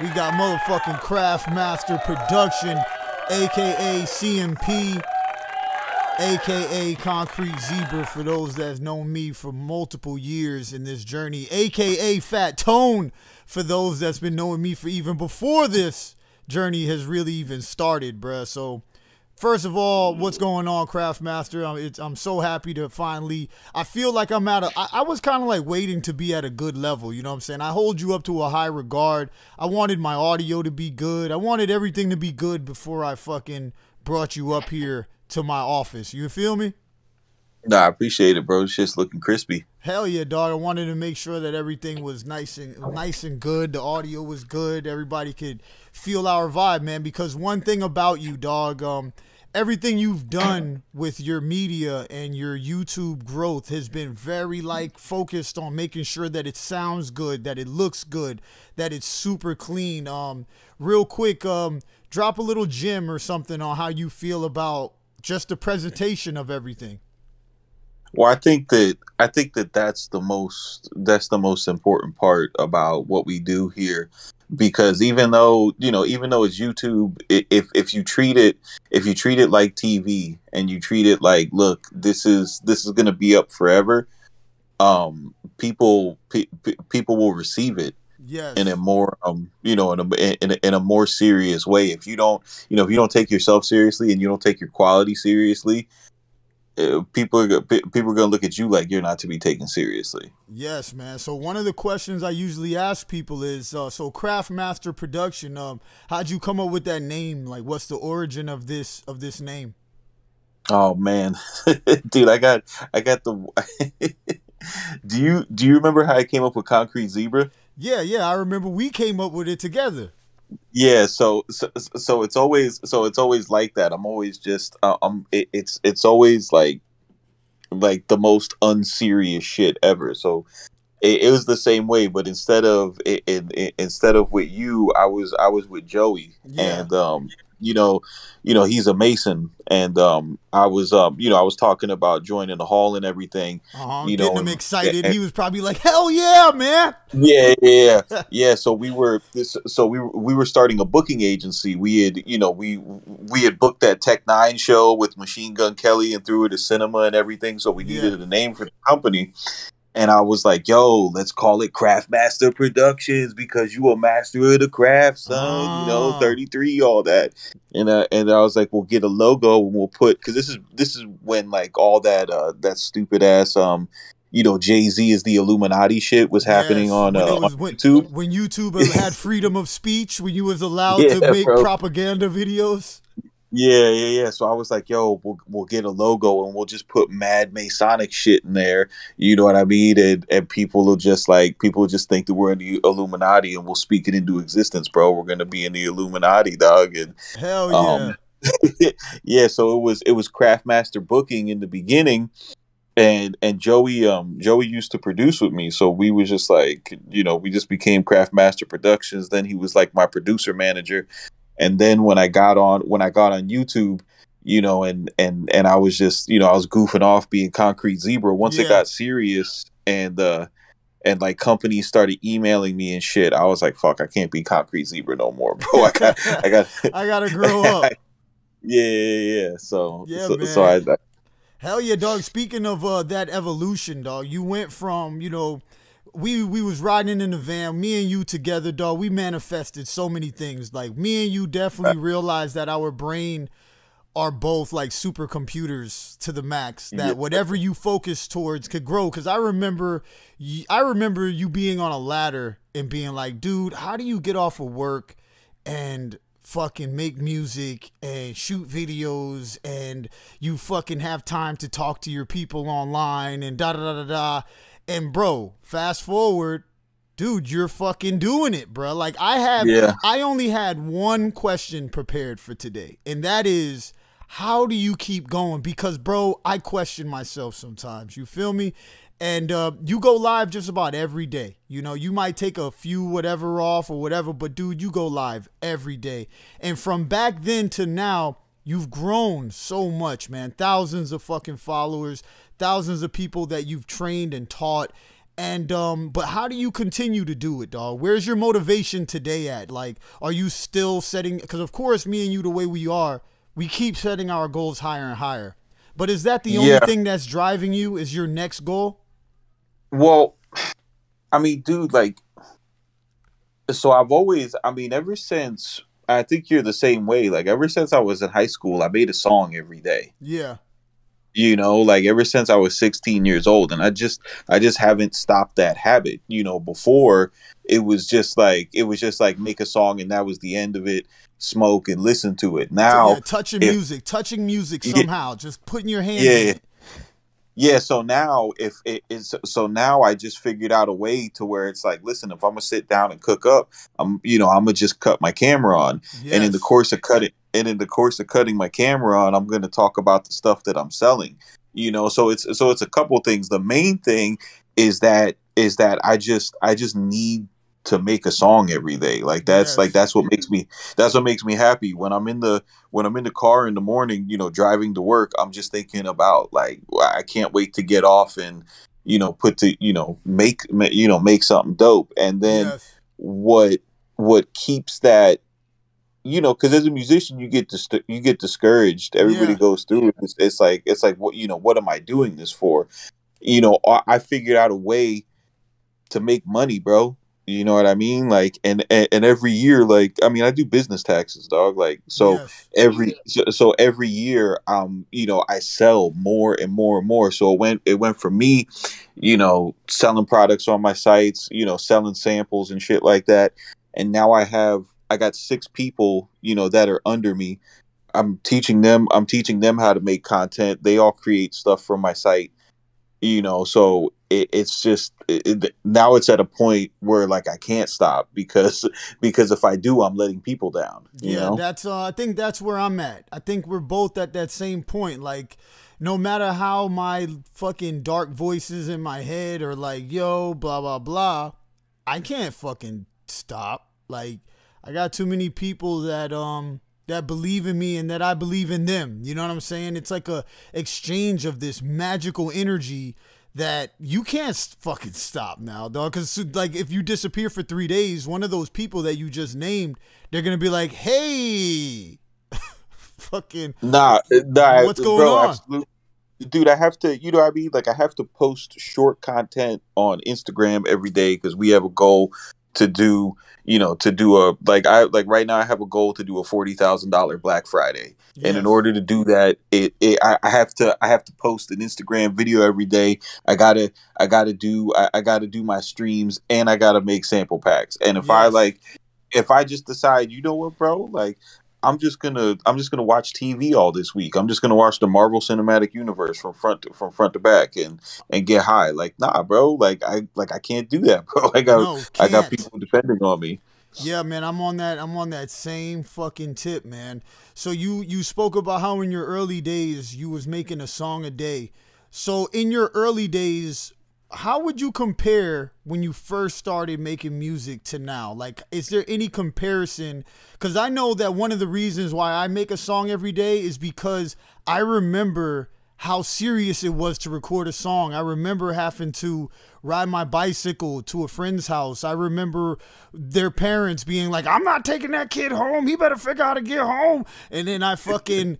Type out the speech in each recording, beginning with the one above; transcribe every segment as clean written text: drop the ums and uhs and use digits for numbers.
We got motherfucking Craftmaster Production, aka CMP, aka Concrete Zebra, for those that have known me for multiple years in this journey, aka Fat Tone, for those that's been knowing me for even before this journey has really even started, bruh. So first of all, what's going on, Craftmaster? I'm so happy to finally, I feel like I'm at I was kind of like waiting to be at a good level, you know what I'm saying? I hold you up to a high regard. I wanted my audio to be good. I wanted everything to be good before I fucking brought you up here to my office. You feel me? Nah, I appreciate it, bro. It's just looking crispy. Hell yeah, dog. I wanted to make sure that everything was nice and good. The audio was good. Everybody could feel our vibe, man, because one thing about you, dog, everything you've done with your media and your YouTube growth has been very like focused on making sure that it sounds good, that it looks good, that it's super clean. Real quick, drop a little gem or something on how you feel about just the presentation of everything. Well, I think that that's the most important part about what we do here, because even though it's YouTube, if you treat it like TV and you treat it like, look, this is going to be up forever, people will receive it. Yes. In a more in a more serious way. If you don't take yourself seriously and you don't take your quality seriously, people are gonna look at you like you're not to be taken seriously. Yes, man. So one of the questions I usually ask people is, so Craftmaster Production, how'd you come up with that name? Like, what's the origin of this name? Oh man, dude, I got the. Do you remember how I came up with Concrete Zebra? Yeah, I remember we came up with it together. Yeah, so it's always like that. I'm always just it's always like the most unserious shit ever. So it was the same way, but instead of with you, I was with Joey. Yeah. And he's a Mason, and I was talking about joining the hall and everything. Getting him excited. He was probably like, "Hell yeah, man!" Yeah. So we were starting a booking agency. We had booked that Tech Nine show with Machine Gun Kelly and threw it to cinema and everything. So we needed a name for the company. And I was like, yo, let's call it Craftmaster Productions, because you a master of the craft, son. 33, all that. And I was like, we'll get a logo and we'll put, because this is when like all that stupid ass Jay-Z is the Illuminati shit was happening on YouTube. When YouTube had freedom of speech, when you was allowed to make propaganda videos. Yeah. So I was like, yo, we'll get a logo and we'll just put mad Masonic shit in there. You know what I mean? And people will just think that we're in the Illuminati, and we'll speak it into existence, bro. We're gonna be in the Illuminati, dog. And hell yeah. Yeah, so it was Craftmaster Booking in the beginning. And Joey used to produce with me, so we was just like, we just became Craftmaster Productions. Then he was like my producer manager. And then when I got on YouTube, and I was just, I was goofing off being Concrete Zebra. Once it got serious and like companies started emailing me and shit, I was like, fuck, I can't be Concrete Zebra no more, bro. I gotta grow up. Yeah. So hell yeah, dog. Speaking of that evolution, dog, you went from, we was riding in the van, me and you together, dog. We manifested so many things. Like, me and you definitely realized that our brain are both like supercomputers to the max, that whatever you focus towards could grow. Because I remember you being on a ladder and being like, dude, how do you get off of work and fucking make music and shoot videos, and you fucking have time to talk to your people online and da-da-da-da-da. And bro, fast forward, dude, you're fucking doing it, bro. Like, I only had one question prepared for today, and that is, how do you keep going? Because, bro, I question myself sometimes. You feel me? And you go live just about every day. You might take a few whatever off or whatever, but dude, you go live every day. And from back then to now, you've grown so much, man. Thousands of fucking followers, thousands of people that you've trained and taught. And but how do you continue to do it, dog? Where's your motivation today at? Like, are you still setting? Because of course, me and you, the way we are, we keep setting our goals higher and higher. But is that the only thing that's driving you? Is your next goal? Well, I mean, dude, like, so I've always, I mean, ever since, I think you're the same way. Like, ever since I was in high school, I made a song every day. Yeah. You know, like ever since I was 16 years old, and I just haven't stopped that habit. You know, before it was just like make a song and that was the end of it. Smoke and listen to it. Now, touching music somehow, just putting your hand in it. Yeah, so now now I just figured out a way to where it's like, listen, if I'm gonna sit down and cook up, I'm gonna just cut my camera on, and in the course of cutting my camera on, I'm gonna talk about the stuff that I'm selling. You know, so it's a couple things. The main thing is that I just need to make a song every day. Like that's what makes me happy when I'm in the car in the morning, you know, driving to work. I'm just thinking about, like, I can't wait to get off and, you know, make something dope. And then what keeps that, you know, because as a musician you get discouraged. Everybody goes through it. It's like what, you know, what am I doing this for? You know, I figured out a way to make money, bro. You know what I mean? Like, and every year, like, I mean, I do business taxes, dog. Like, so every year, you know, I sell more and more and more. So it went from me, you know, selling products on my sites, you know, selling samples and shit like that. And now I got 6 people, you know, that are under me. I'm teaching them how to make content. They all create stuff from my site, you know, so it's just now it's at a point where, like, I can't stop because if I do, I'm letting people down. You know? That's I think that's where I'm at. I think we're both at that same point. Like, no matter how my fucking dark voices in my head are like, yo, blah blah blah, I can't fucking stop. Like, I got too many people that believe in me and that I believe in them. You know what I'm saying? It's like a exchange of this magical energy that you can't fucking stop now, dog. Because, like, if you disappear for 3 days, one of those people that you just named, they're gonna be like, hey, fucking nah, what's going on? Absolutely. Dude, I have to, you know what I mean? Like, I have to post short content on Instagram every day because we have a goal to do, you know, right now I have a goal to do a $40,000 Black Friday. And in order to do that, I have to post an Instagram video every day. I gotta do my streams, and I gotta make sample packs. And if I just decide, you know what, bro, like, I'm just gonna watch TV all this week. I'm just gonna watch the Marvel Cinematic Universe from front to back and get high. Like, nah, bro. Like I can't do that, bro. I got people depending on me. Yeah, man, I'm on that same fucking tip, man. So you spoke about how in your early days you was making a song a day. So in your early days, how would you compare when you first started making music to now? Like, is there any comparison? Because I know that one of the reasons why I make a song every day is because I remember how serious it was to record a song. I remember having to ride my bicycle to a friend's house. I remember their parents being like, I'm not taking that kid home. He better figure out how to get home. And then I fucking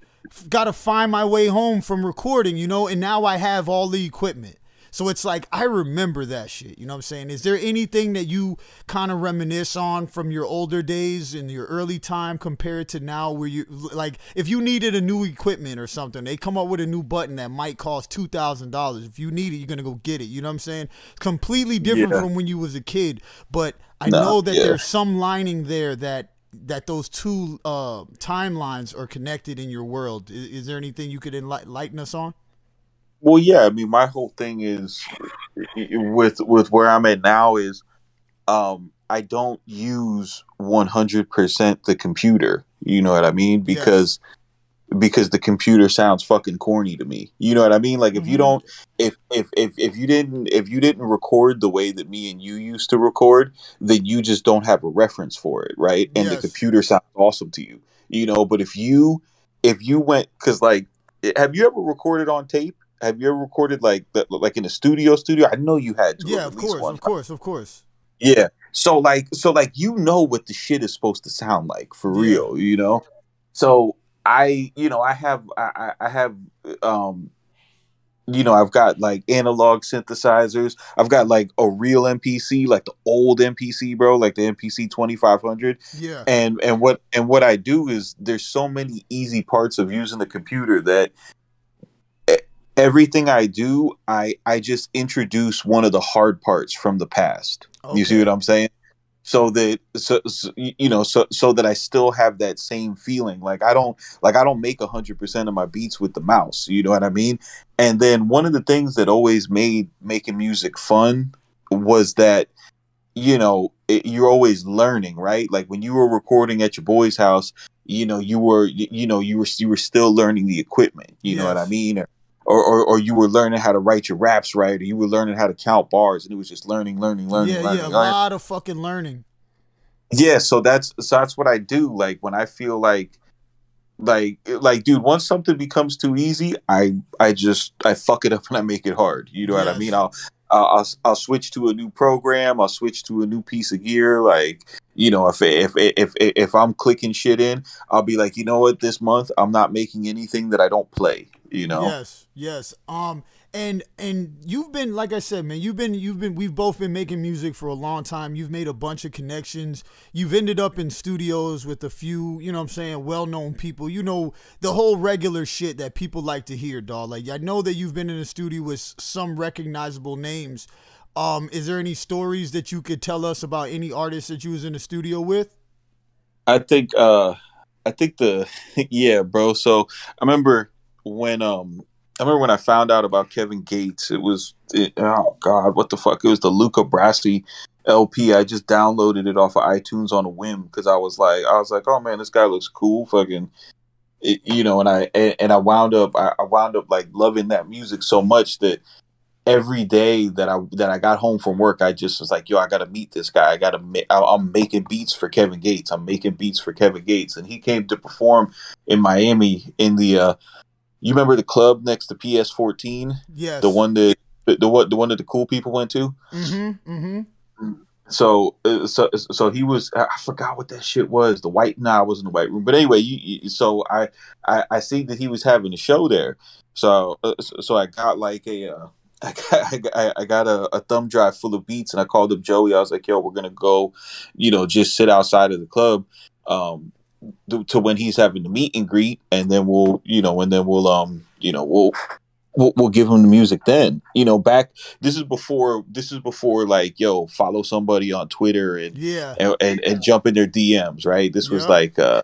got to find my way home from recording, you know, and now I have all the equipment. So it's like, I remember that shit. You know what I'm saying? Is there anything that you kind of reminisce on from your older days in your early time compared to now, where you, like, if you needed a new equipment or something, they come up with a new button that might cost $2,000. If you need it, you're going to go get it. You know what I'm saying? Completely different from when you was a kid. But I know that there's some lining there that those two timelines are connected in your world. Is there anything you could enlighten us on? Well, yeah, I mean, my whole thing is with where I'm at now is I don't use 100% the computer. You know what I mean? Because the computer sounds fucking corny to me. You know what I mean? Like, if you don't, if you didn't record the way that me and you used to record, then you just don't have a reference for it, right? And the computer sounds awesome to you, you know. But if you went, because, like, have you ever recorded on tape? have you ever recorded like like in a studio? I know you had to. Yeah, at of least course, one of time. course, of course. Yeah. So like you know what the shit is supposed to sound like for Yeah. real, you know? So I have I have um I've got like analog synthesizers. I've got like a real MPC, like the old MPC, bro, like the MPC 2500. Yeah. And what I do is there's so many easy parts of using the computer that everything I do, I just introduce one of the hard parts from the past. You see what Okay. I'm saying? So that so that I still have that same feeling. Like I don't make 100% of my beats with the mouse. You know what I mean? And then one of the things that always made making music fun was that you're always learning, right? Like when you were recording at your boy's house, you were still learning the equipment. You know what I Yes. mean? Or you were learning how to write your raps right, or you were learning how to count bars, and it was just learning. Yeah, a lot of fucking learning. Yeah, so that's what I do. Like when I feel like dude, once something becomes too easy, I fuck it up and I make it hard. You know what I mean? Yes. I'll switch to a new program. I'll switch to a new piece of gear. Like if I'm clicking shit in, I'll be like, you know what? This month I'm not making anything that I don't play. You know? Yes. And you've been, like I said, man, we've both been making music for a long time. You've made a bunch of connections. You've ended up in studios with a few, you know what I'm saying, well-known people. You know, the whole regular shit that people like to hear, dog. Like, I know that you've been in a studio with some recognizable names. Is there any stories that you could tell us about any artists that you was in the studio with? I think yeah, bro. So I remember when I found out about Kevin Gates. Oh God, what the fuck? It was the Luca Brasi LP. I just downloaded it off of iTunes on a whim because I was like, oh man, this guy looks cool, fucking, and I wound up like loving that music so much that every day that I got home from work, I just was like, yo, I gotta meet this guy. I'm making beats for Kevin Gates. And he came to perform in Miami in the you remember the club next to PS14? Yes. The one that the cool people went to? So he was, I forgot what that shit was. It wasn't the white room. But anyway, so I see that he was having a show there. So I got like I got a thumb drive full of beats, and I called up Joey. I was like, yo, we're gonna go, just sit outside of the club. To when he's having the meet and greet, and then we'll give him the music then. This is before like, yo, follow somebody on Twitter and jump in their DMs, right? This was like this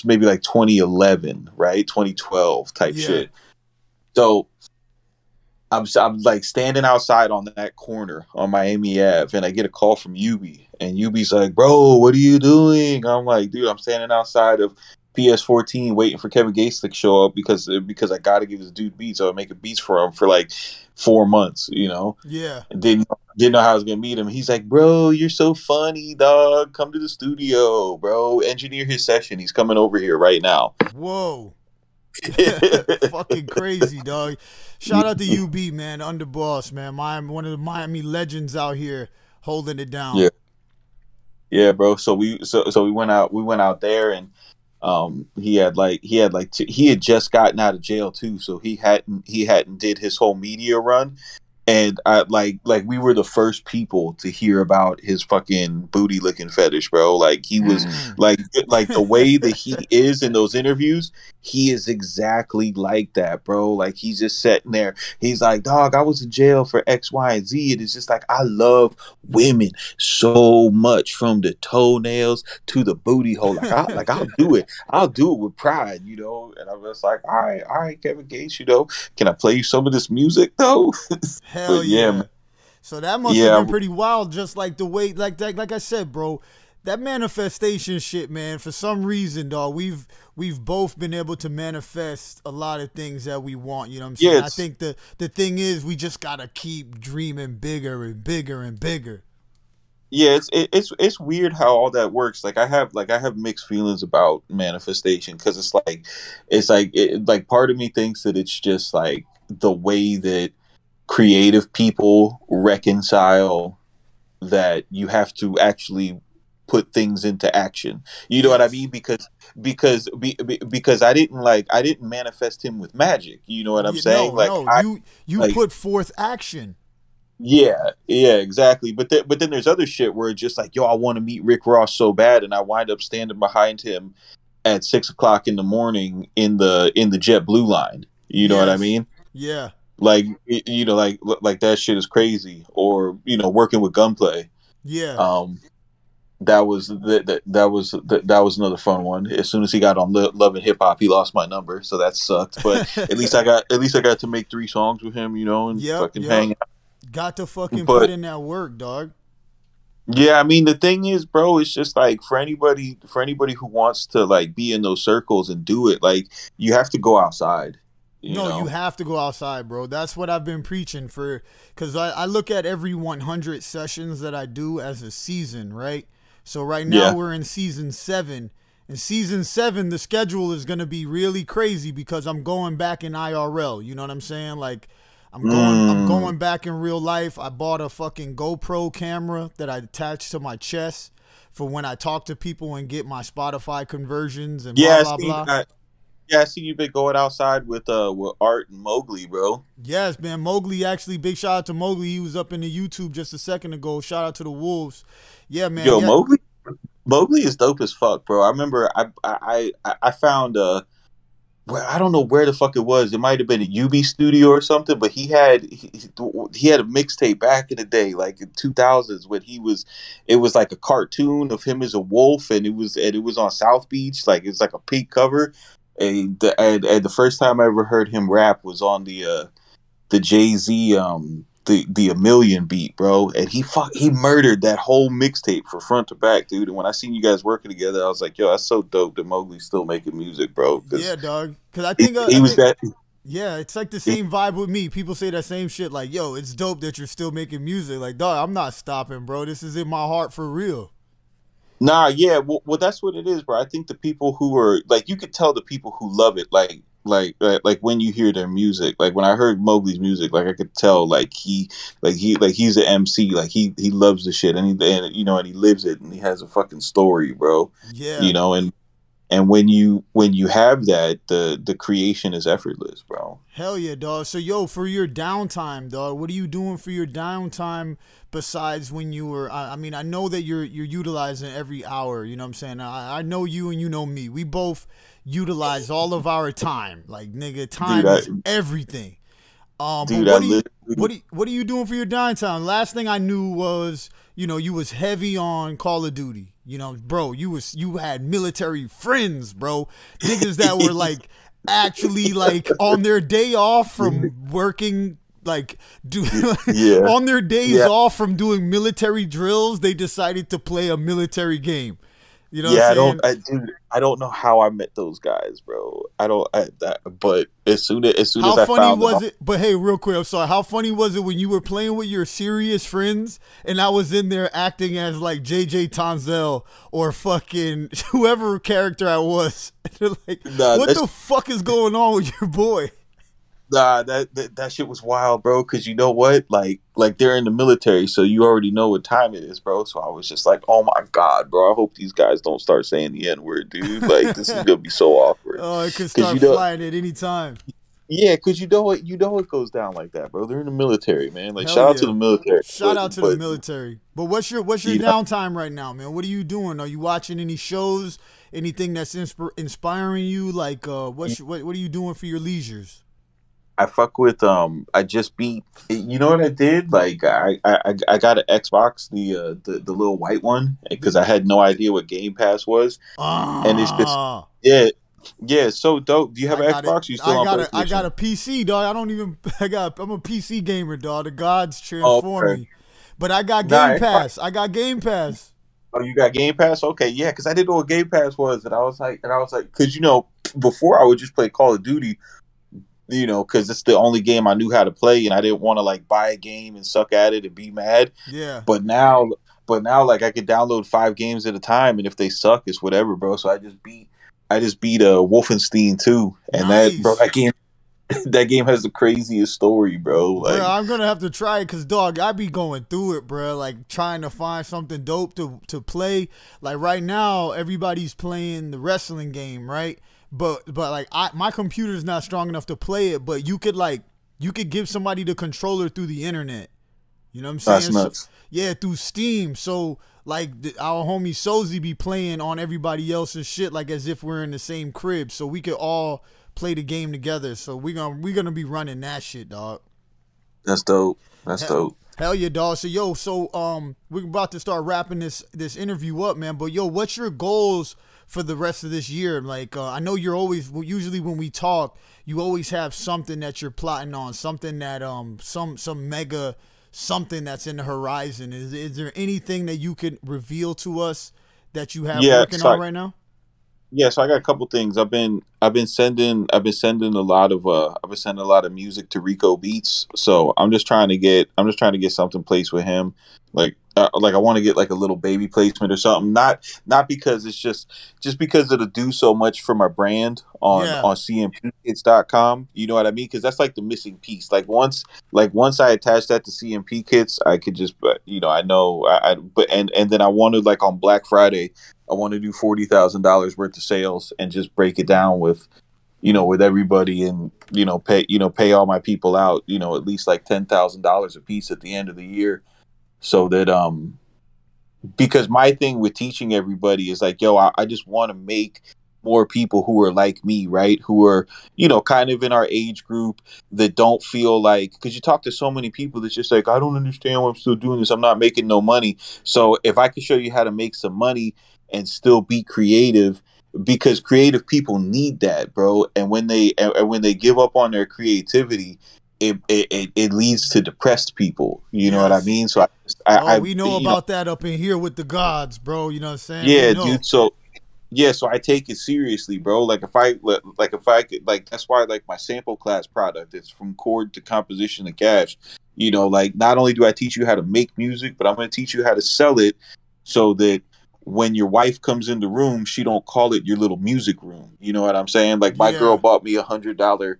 maybe like 2011, right? 2012 type shit. So I'm like standing outside on that corner on Miami Ave, and I get a call from Yubi, and Yubi's like, bro, what are you doing? I'm like, dude, I'm standing outside of PS14 waiting for Kevin Gates to show up because I got to give this dude beats. So I'm making beats for him for like 4 months, Yeah. And didn't know how I was going to meet him. He's like, bro, you're so funny, dog. Come to the studio, bro. Engineer his session. He's coming over here right now. Whoa. Fucking crazy, dog. Shout out to UB, man, underboss, man. One of the Miami legends out here holding it down. Yeah, bro. So we went out there, and he had just gotten out of jail too, so he hadn't did his whole media run. And I like we were the first people to hear about his fucking booty licking fetish, bro. Like he was like the way that he is in those interviews, he is exactly like that, bro. Like he's just sitting there. He's like, dog, I was in jail for X, Y, and Z. And it's just like, I love women so much, from the toenails to the booty hole. I'll do it. I'll do it with pride, And I'm just like, all right, Kevin Gates, can I play you some of this music though? Hell yeah. So that must have been pretty wild, just like the way, like I said, bro, that manifestation shit, man, for some reason, dog, we've both been able to manifest a lot of things that we want, you know what I'm saying? Yes. I think the thing is, we just got to keep dreaming bigger and bigger and bigger. Yeah, it's weird how all that works. Like I have mixed feelings about manifestation because it's like part of me thinks that it's just like the way that creative people reconcile that you have to actually put things into action. You know what I Yes. mean? Because I didn't manifest him with magic. You know what I'm saying? No, Like no. I You like put forth action. yeah, exactly. But then there's other shit where it's just like, yo, I want to meet Rick Ross so bad, and I wind up standing behind him at 6 o'clock in the morning in the JetBlue line. You know what I Yes. mean? Yeah. Like like that shit is crazy. Or working with Gunplay. Yeah. Um, that was another fun one. As soon as he got on Love and Hip Hop, he lost my number, so that sucked. But at least I got to make 3 songs with him, and Yep. fucking Yep. hang out. Got to fucking put But in that work, dog. yeah, I mean the thing is, bro, it's just like for anybody who wants to like be in those circles and do it, like you have to go outside, you No, you know. have to go outside, bro. That's what I've been preaching for. Because I look at every 100 sessions that I do as a season, right? So right now Yeah. we're in season 7. In season 7, the schedule is going to be really crazy because I'm going back in IRL. You know what I'm saying? Like, I'm Mm. going back in real life. I bought a fucking GoPro camera that I attached to my chest for when I talk to people and get my Spotify conversions and blah Yeah, blah blah. I see you've been going outside with Art and Mowgli, bro. Yes, man. Mowgli, actually, big shout out to Mowgli. He was up in the YouTube just a second ago. Shout out to the Wolves. Yeah, man. Yo, Yeah. Mowgli is dope as fuck, bro. I remember I found where I don't know where the fuck it was. It might have been a UB studio or something, but he had a mixtape back in the day, like in 2000s, when it was like a cartoon of him as a wolf, and it was on South Beach, like it's like a pink cover, and the first time I ever heard him rap was on the Jay-Z the A Million beat, bro, and he murdered that whole mixtape for front to back, dude. And when I seen you guys working together, I was like, yo, that's so dope that Mowgli's still making music, bro, because Yeah, dog. Because he was that. yeah, it's like the same vibe with me. People say that same shit. Like, yo, it's dope that you're still making music. Like, dog, I'm not stopping, bro. This is in my heart for real. Nah, yeah, well, that's what it is, bro. I think the people who are like, you could tell the people who love it, like when you hear their music, like when I heard Mowgli's music, like I could tell, he's an MC, like he loves the shit, and he lives it, and he has a fucking story, bro, Yeah. and when you have that, the creation is effortless, bro. Hell yeah, dog. So, yo, for your downtime, dog, what are you doing for your downtime besides when you were? I mean, I know that you're utilizing every hour. You know what I'm saying? I know you and you know me. We both utilize all of our time. Like, nigga, time Dude, I, is everything. But dude, I literally, what are you doing for your downtime? Last thing I knew was, you was heavy on Call of Duty. Bro, you had military friends, bro. Niggas that were like actually like on their day off from working, like yeah, on their days yeah. off from doing military drills, they decided to play a military game. You know what Yeah, I'm saying? dude, I don't know how I met those guys, bro. But as soon as How I funny found them, was it? But hey, real quick, I'm sorry. How funny was it when you were playing with your serious friends and I was in there acting as like JJ Tonzel or fucking whoever character I was? They're like, nah, what the fuck is going on with your boy? that shit was wild, bro. Because you know what, like they're in the military, so you already know what time it is, bro. So I was just like, oh my god, bro. I hope these guys don't start saying the N word, dude. Like this is gonna be so awkward. Oh, it could Because start flying at any time. yeah, because you know it goes down like that, bro. They're in the military, man. Like Hell shout out to yeah. the military, Shout out to the military. But what's your you know, downtime right now, man? What are you doing? Are you watching any shows? Anything that's inspiring you? Like, what are you doing for your leisures? I fuck with I just beat, you know what I did, like I got an Xbox, the little white one, because I had no idea what Game Pass was, and it's just yeah, it's so dope. Do you have I an got it. Xbox? Or you still on PlayStation? I got a PC, dog. I'm a PC gamer, dog. The gods Oh, transform okay. me. But I got Nah, Game Pass. I got Game Pass. oh, you got Game Pass? Okay, yeah, because I didn't know what Game Pass was, and I was like, because before I would just play Call of Duty, because it's the only game I knew how to play, and I didn't want to like buy a game and suck at it and be mad. Yeah. But now But now like I could download 5 games at a time, and if they suck, it's whatever, bro. So I just beat Wolfenstein 2, and Nice. that game has the craziest story, bro. Like, Bro, I'm gonna have to try it because, dog, I be going through it, bro. Like trying to find something dope to play. Like right now, everybody's playing the wrestling game, right? But like my computer's not strong enough to play it. But you could give somebody the controller through the internet. You know what I'm saying? that's nuts. So, yeah, through Steam. So like our homie Sozy be playing on everybody else's shit, like as if we're in the same crib. So we could all play the game together. So we're gonna be running that shit, dog. That's dope. That's dope. Hell yeah, dog. So we're about to start wrapping this interview up, man. But yo, what's your goals for the rest of this year? Like I know you're always, usually when we talk, you always have something that you're plotting on, something that some mega something that's in the horizon. Is there anything that you could reveal to us that you have working on right now? Yeah, so I got a couple things. I've been sending a lot of music to Rico Beats. So I'm just trying to get something placed with him. Like I want to get like a little baby placement or something. Not because it's just because it'll do so much for my brand on cmpkits.com. You know what I mean? Because that's like the missing piece. Like once I attach that to CMP Kits, I could just I know and then I wanted, like, on Black Friday, I want to do $40,000 worth of sales and just break it down with everybody, and pay all my people out, at least like $10,000 a piece at the end of the year, so that because my thing with teaching everybody is like, yo, I just want to make more people who are like me, right? Who are, kind of in our age group, that don't feel like, because you talk to so many people that's just like, I don't understand why I'm still doing this. I'm not making no money. So if I could show you how to make some money and still be creative, because creative people need that, bro. And when they give up on their creativity, it leads to depressed people. You know what I mean? So we know about that up in here with the Godz, bro. You know what I'm saying? Yeah, dude. So I take it seriously, bro. Like if I could, like, that's why, like, my sample class product, it's from chord to composition to cash. Like, not only do I teach you how to make music, but I'm going to teach you how to sell it, so that when your wife comes in the room, she don't call it your little music room. You know what I'm saying? Like, my girl bought me $100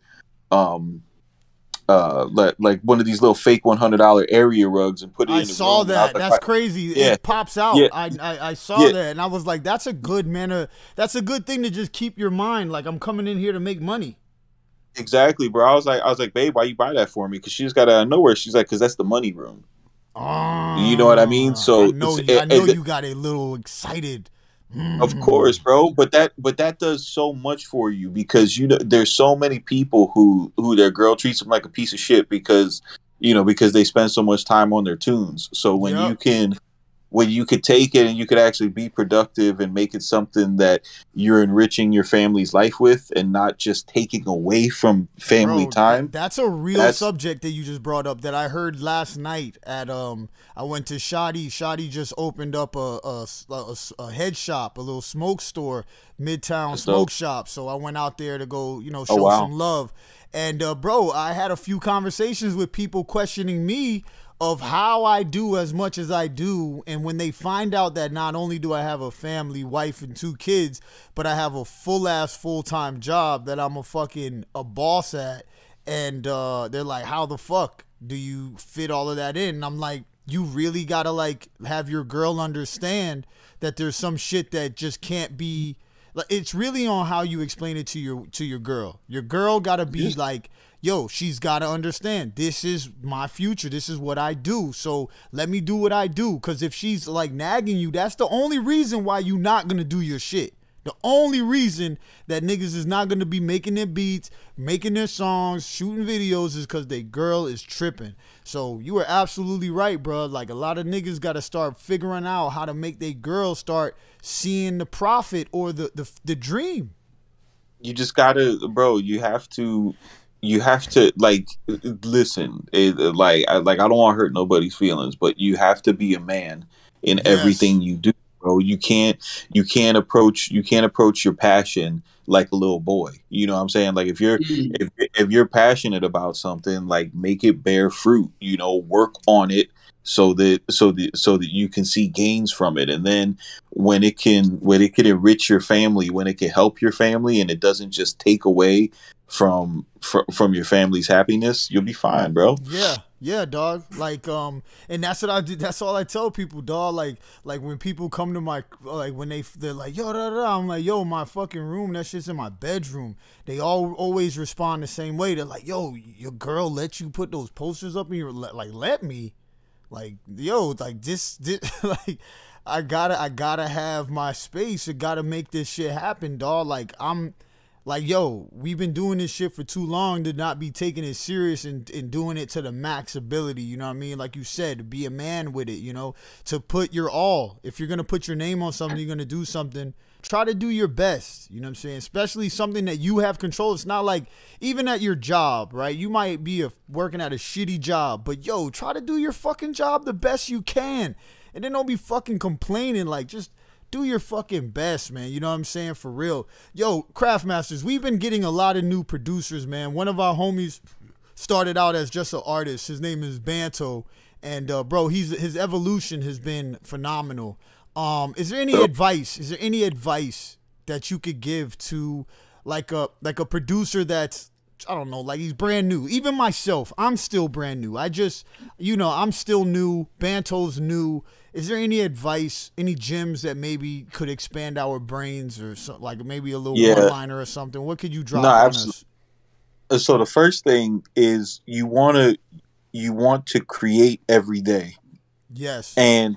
like one of these little fake $100 area rugs and put it in the room. I saw that. That's crazy. Yeah. It pops out. Yeah. I saw that, and I was like, that's a good thing to just keep your mind like, I'm coming in here to make money. Exactly, bro. I was like, babe, why you buy that for me? Because she just got out of nowhere. She's like, because that's the money room. You know what I mean? So I know you got a little excited. Of course, bro. But that does so much for you, because there's so many people who their girl treats them like a piece of shit because they spend so much time on their tunes. So when you could take it and you could actually be productive and make it something that you're enriching your family's life with, and not just taking away from family time. That's a real subject that you just brought up that I heard last night at I went to Shadi. Shadi just opened up a head shop, a little smoke store, Midtown Smoke Shop. So I went out there to go, show some love. And bro, I had a few conversations with people questioning me of how I do as much as I do, and when they find out that not only do I have a family, wife, and 2 kids, but I have a full-time job that I'm a boss at, and they're like, how the fuck do you fit all of that in? And I'm like, you really gotta, like, have your girl understand that there's some shit that just can't be, like, it's really on how you explain it to your girl. Your girl gotta be like, yo, she's got to understand, this is my future. This is what I do. So let me do what I do. Because if she's like nagging you, that's the only reason why you not going to do your shit. The only reason that niggas is not going to be making their beats, making their songs, shooting videos is because their girl is tripping. So you are absolutely right, bro. Like, a lot of niggas got to start figuring out how to make their girl start seeing the profit or the dream. You just got to, bro, you have to, like, listen, like I don't want to hurt nobody's feelings, but you have to be a man in everything you do, bro. You can't approach your passion like a little boy. You know what I'm saying? Like, if you're passionate about something, like, make it bear fruit, work on it so that you can see gains from it. And then when it can enrich your family, when it can help your family, and it doesn't just take away from your family's happiness, you'll be fine, bro. Yeah, dog. Like, and that's what I do. That's all I tell people, dog. Like when people come to my, like when they're like, yo, da, da, da. I'm like, yo, my fucking room, that shit's in my bedroom. They always respond the same way. They're like, yo, your girl let you put those posters up in your, like, let me, like, yo, like this like, I gotta have my space. I gotta make this shit happen, dog. Like, I'm. Like, yo, we've been doing this shit for too long to not be taking it serious and doing it to the max ability, you know what I mean? Like you said, to be a man with it, you know, to put your all. If you're going to put your name on something, you're going to do something, try to do your best, you know what I'm saying? Especially something that you have control. It's not like, even at your job, right? You might be working at a shitty job, but yo, try to do your fucking job the best you can. And then don't be fucking complaining, like, just do your fucking best, man. You know what I'm saying? For real. Yo, Craftmasters, we've been getting a lot of new producers, man. One of our homies started out as just an artist. His name is Banto. And, bro, his evolution has been phenomenal. Is there any advice? Is there any advice that you could give to like a producer that's, I don't know, like he's brand new? Even myself, I'm still brand new. I just, you know, I'm still new. Banto's new. Is there any advice, any gems that maybe could expand our brains, or so, like maybe a little one-liner or something? What could you drop on us? So the first thing is you want to create every day. Yes. And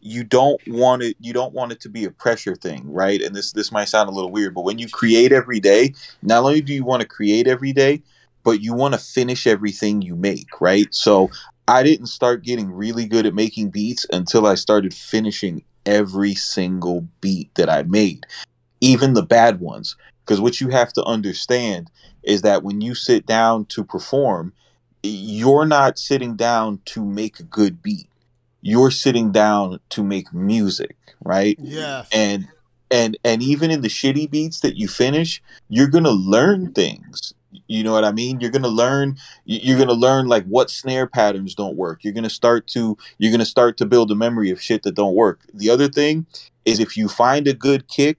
you don't want it to be a pressure thing, right? And this might sound a little weird, but when you create every day, not only do you want to create every day, but you want to finish everything you make, right? So I didn't start getting really good at making beats until I started finishing every single beat that I made, even the bad ones. Because what you have to understand is that when you sit down to perform, you're not sitting down to make a good beat. You're sitting down to make music, right? Yeah. And even in the shitty beats that you finish, you're gonna learn things. You know what I mean? You're gonna learn like what snare patterns don't work. You're gonna start to build a memory of shit that don't work. The other thing is, if you find a good kick,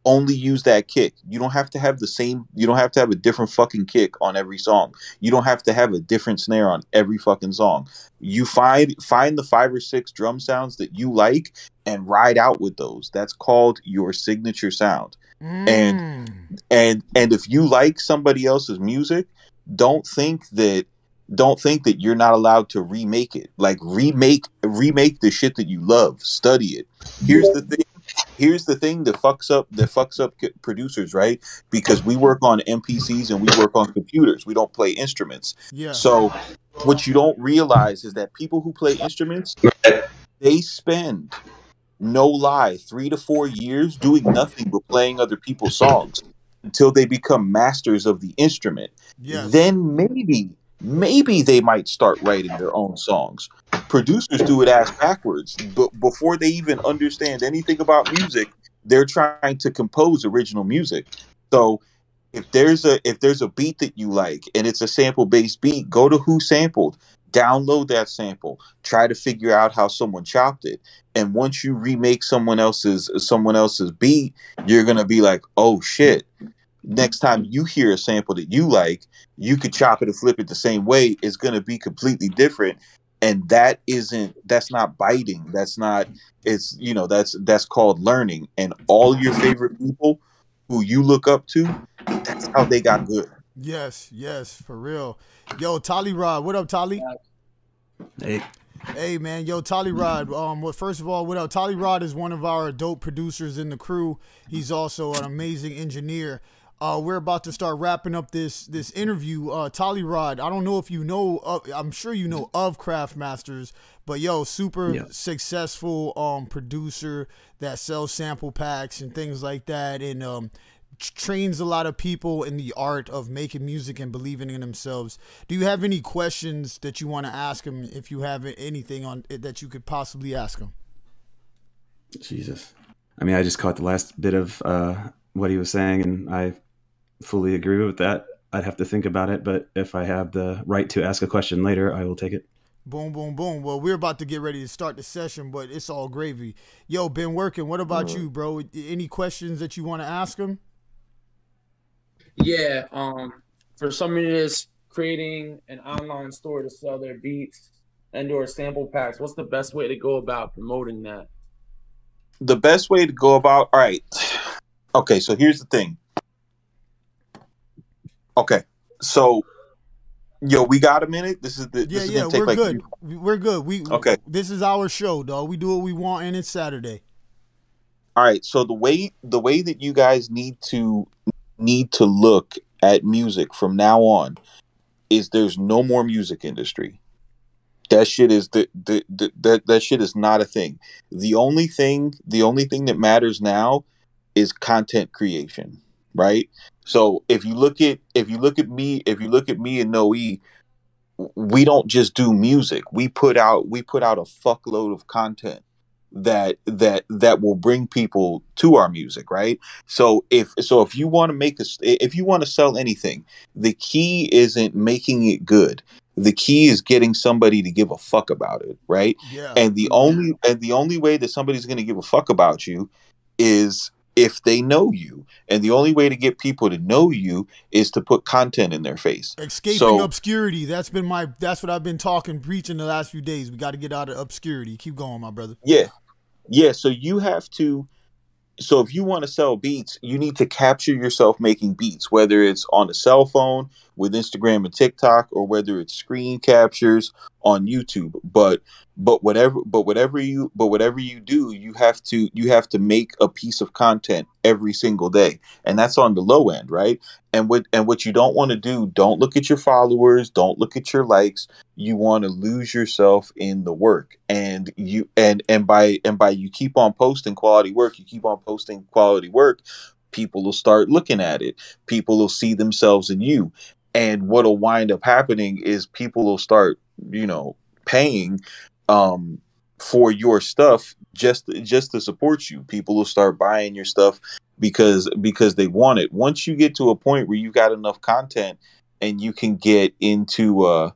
only use that kick. You don't have to have a different fucking kick on every song. You don't have to have a different snare on every fucking song. You find the 5 or 6 drum sounds that you like and ride out with those. That's called your signature sound. And if you like somebody else's music, don't think that you're not allowed to remake it. Like, remake the shit that you love. Study it. Here's the thing that fucks up producers, right? Because we work on MPCs and we work on computers. We don't play instruments. Yeah. So what you don't realize is that people who play instruments, they spend, no lie, 3 to 4 years doing nothing but playing other people's songs until they become masters of the instrument. Yes. Then maybe they might start writing their own songs. Producers do it ass backwards. But before they even understand anything about music, they're trying to compose original music. So if there's a beat that you like and it's a sample based beat, go to Who Sampled, download that sample, try to figure out how someone chopped it. And once you remake someone else's beat, you're gonna be like, oh shit. Next time you hear a sample that you like, you could chop it and flip it the same way. It's gonna be completely different. And that's not biting. That's called learning. And all your favorite people who you look up to, that's how they got good. Yes, for real. Yo, Tolly Rod, what up, Tolly? Hey, man, yo, Tolly Rod. Well, first of all, what up? Tolly Rod is one of our dope producers in the crew. He's also an amazing engineer. We're about to start wrapping up this interview. Tolly Rod, I don't know if you know, I'm sure you know of Craftmasters, but yo, super successful producer that sells sample packs and things like that, and trains a lot of people in the art of making music and believing in themselves. Do you have any questions that you want to ask him? If you have anything on it that you could possibly ask him. Jesus, I mean, I just caught the last bit of what he was saying, and I fully agree with that. I'd have to think about it, but if I have the right to ask a question later, I will take it. Boom, boom, boom. Well, we're about to get ready to start the session, but it's all gravy. Yo, been working. What about you, bro? Any questions that you want to ask him? Yeah. For somebody that's creating an online store to sell their beats and/or sample packs, what's the best way to go about promoting that? The best way to go about, all right. Okay, so here's the thing. Okay, so yo, we got a minute. This is Yeah, gonna take we're like good. We're good. Okay. This is our show, dog. We do what we want, and it's Saturday. All right, so the way that you guys need to look at music from now on is there's no more music industry. That shit is that shit is not a thing. The only thing that matters now is content creation, right? So if you look at me and Noe, we don't just do music. We put out a fuckload of content that will bring people to our music, right? So if you want to if you want to sell anything, the key isn't making it good. The key is getting somebody to give a fuck about it, right? Yeah. And the only way that somebody's going to give a fuck about you is if they know you. And the only way to get people to know you is to put content in their face. Escaping obscurity. That's what I've been preaching the last few days. We got to get out of obscurity. Keep going, my brother. Yeah. So you have to. So if you want to sell beats, you need to capture yourself making beats, whether it's on a cell phone with Instagram and TikTok, or whether it's screen captures on YouTube. But whatever you do, you have to make a piece of content every single day, and that's on the low end, right? And what you don't want to do, don't look at your followers, don't look at your likes. You want to lose yourself in the work, and by you keep on posting quality work, people will start looking at it. People will see themselves in you, and what'll wind up happening is people will start, paying for your stuff just to support you. People will start buying your stuff because they want it. Once you get to a point where you've got enough content and you can get into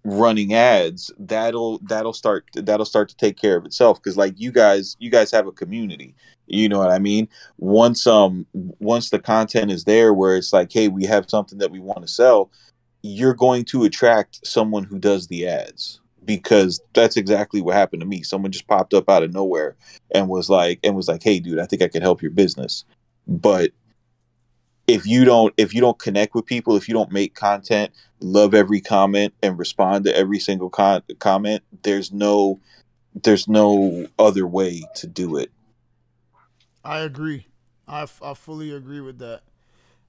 running ads, that'll start to take care of itself, because like you guys have a community, you know what I mean? Once the content is there where it's like, hey, we have something that we want to sell, you're going to attract someone who does the ads, because that's exactly what happened to me. Someone just popped up out of nowhere and was like, hey dude, I think I could help your business. But if you don't connect with people, if you don't make content, love every comment and respond to every single comment, there's no other way to do it. I agree. I fully agree with that.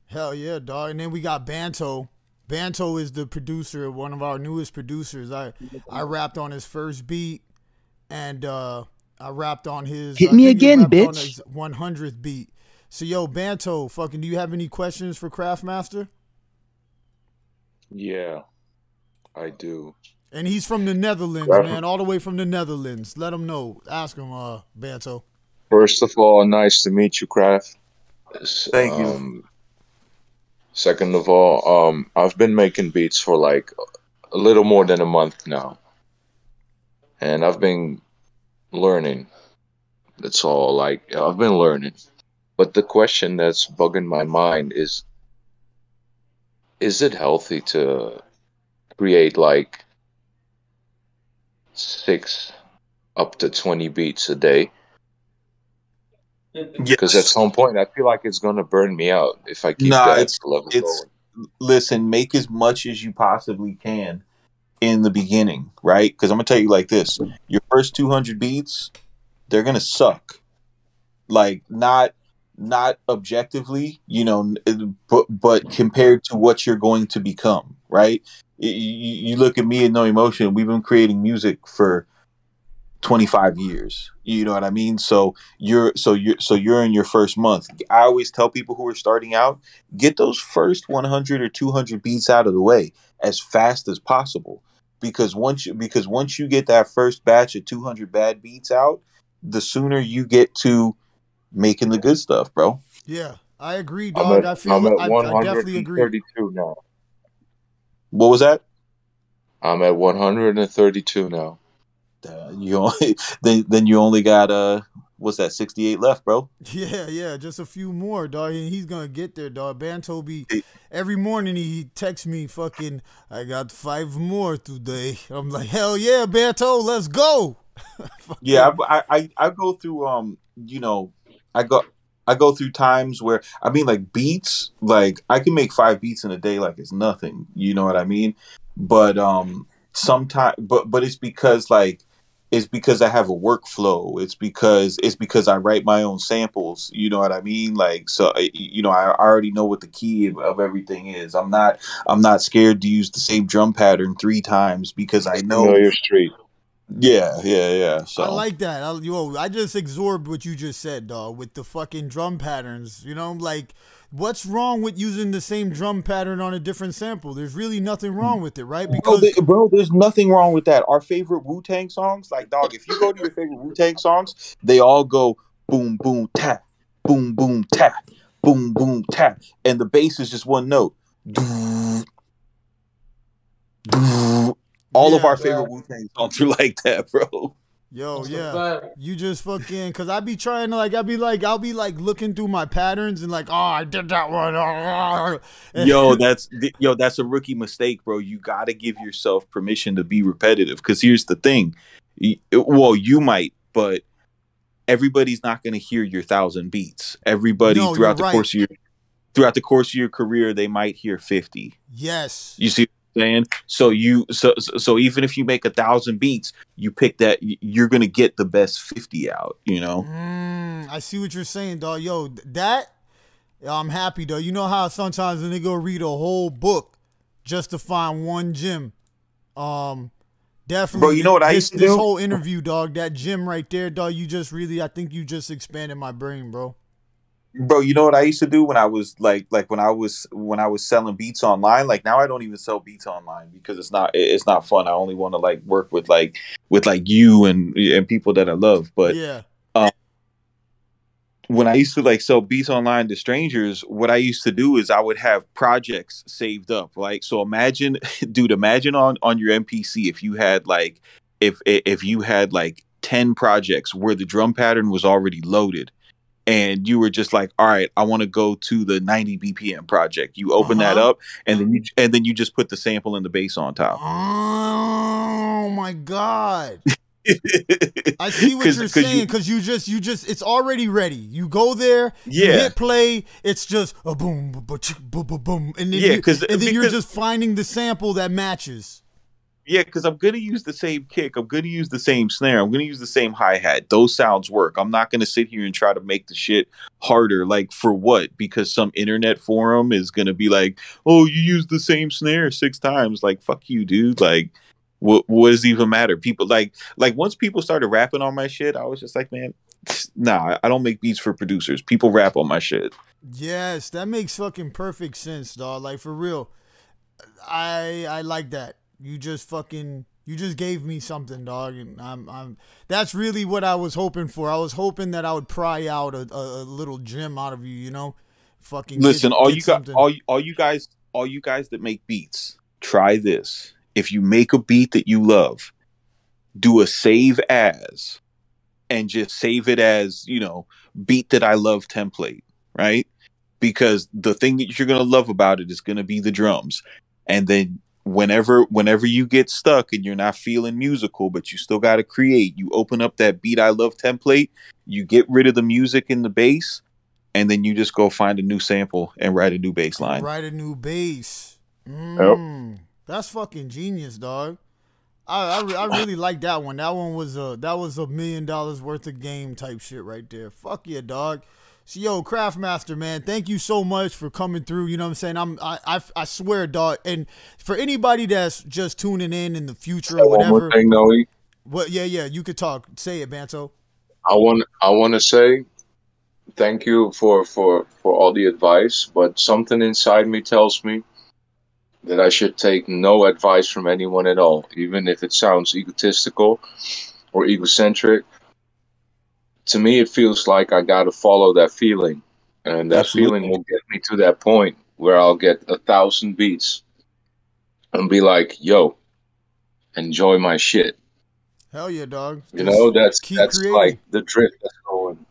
Hell yeah, dog. And then we got Banto. Banto is the producer, one of our newest producers. I rapped on his first beat, and I rapped on his Hit me again, bitch. On his 100th beat. So yo, Banto, fucking, do you have any questions for Craftmaster? Yeah, I do. And he's from the Netherlands, man, all the way from the Netherlands. Let him know. Ask him, Banto. First of all, nice to meet you, Craft. Thank you. Second of all, I've been making beats for like a little more than a month now, and I've been learning. That's all. Like, I've been learning. But the question that's bugging my mind is it healthy to create like 6 up to 20 beats a day? Because at some point I feel like it's gonna burn me out if I keep that level going. Listen, make as much as you possibly can in the beginning, right? Because I'm gonna tell you like this: your first 200 beats, they're gonna suck. Like, not objectively, but compared to what you're going to become, right? You look at me and NoEmotion. We've been creating music for 25 years. You know what I mean? So you're in your first month. I always tell people who are starting out, get those first 100 or 200 beats out of the way as fast as possible, because once you get that first batch of 200 bad beats out, the sooner you get to making the good stuff, bro. Yeah, I agree, dog. I'm at 132 now. What was that? I'm at 132 now. You only then you only got what's that, 68 left, bro? Yeah, just a few more, dog. And he's gonna get there, dog. Banto be Hey, every morning he texts me, fucking, I got 5 more today. I'm like, hell yeah, Banto, let's go. Yeah, Fucking I go through you know, I go I go through times where I mean like beats, like I can make 5 beats in a day like it's nothing. You know what I mean? But sometimes but it's because I have a workflow. It's because I write my own samples. You know what I mean? Like so, I already know what the key of everything is. I'm not scared to use the same drum pattern 3 times because I You know know. your street. Yeah. I So like that. I just absorbed what you just said, dog, with the fucking drum patterns. Like, what's wrong with using the same drum pattern on a different sample? There's really nothing wrong with it, right? Because bro, there's nothing wrong with that. Our favorite Wu Tang songs, like dog, if you go to your favorite Wu Tang songs, they all go boom boom tap, boom boom tap, boom boom tap, and the bass is just one note. All of yeah, our favorite Wu Tang songs are like that, bro. yo, That's a yeah. fact. You just fucking, cause I be trying to I'll be like looking through my patterns and like, oh, I did that one. That's a rookie mistake, bro. You got to give yourself permission to be repetitive. Because here's the thing, well, you might, but everybody's not going to hear your 1,000 beats. Everybody No, you're throughout the right. course of your career, they might hear 50. Yes. You see what I'm saying? So even if you make 1,000 beats, you pick that, you're gonna get the best 50 out. I see what you're saying, dog. Yo, that I'm happy though. You know how sometimes a nigga read a whole book just to find one gem. Definitely. Bro, you know what I used to this do? whole interview, dog. That gem right there, dog. I think you just expanded my brain, bro. Bro, you know what I used to do when I was when I was selling beats online? Like now I don't even sell beats online because it's not fun. I only want to like work with you and people that I love. But Yeah. when I used to like sell beats online to strangers, what I used to do is I would have projects saved up. Like so imagine imagine on your MPC if you had like 10 projects where the drum pattern was already loaded and you were just like, all right, I want to go to the 90 BPM project. You open that up and then you just put the sample and the bass on top. Oh my God. I see what you're saying because you just it's already ready. You go there, you hit play, it's just a boom, boom, and then you're just finding the sample that matches. Yeah, because I'm gonna use the same kick, I'm gonna use the same snare, I'm gonna use the same hi-hat. Those sounds work. I'm not gonna sit here and try to make the shit harder. Like for what? Because some internet forum is gonna be like, oh, you used the same snare 6 times. Like, fuck you, dude. Like, what does it even matter? People like once people started rapping on my shit, I was just like, man, nah, I don't make beats for producers. People rap on my shit. Yes, that makes fucking perfect sense, dog. Like for real. I like that. You just gave me something, dog, and I'm that's really what I was hoping for. I was hoping that I would pry out a little gem out of you, Fucking listen, all you guys that make beats, try this. If you make a beat that you love, do a save as and just save it as, beat that I love template, right? Because the thing that you're going to love about it is going to be the drums. And then whenever you get stuck and you're not feeling musical, but you still got to create, you open up that beat I love template, you get rid of the music and the bass, and then you just go find a new sample and write a new bass line. Write a new bass. Yep. That's fucking genius, dog. I really like that one. That one was $1 million worth of game type shit right there. Fuck yeah, dog. So, yo, Craftmaster, man, thank you so much for coming through. You know what I'm saying? I swear, dog. And for anybody that's just tuning in the future or whatever. One more thing, Noe. What? Yeah, you could talk. Say it, Banto. I want to say thank you for all the advice, but something inside me tells me that I should take no advice from anyone at all, even if it sounds egotistical or egocentric. To me, it feels like I got to follow that feeling, and that Absolutely. feeling will get me to that point where I'll get 1,000 beats and be like, yo, enjoy my shit. Hell yeah, dog. You know, that's creating. like the drip that's going.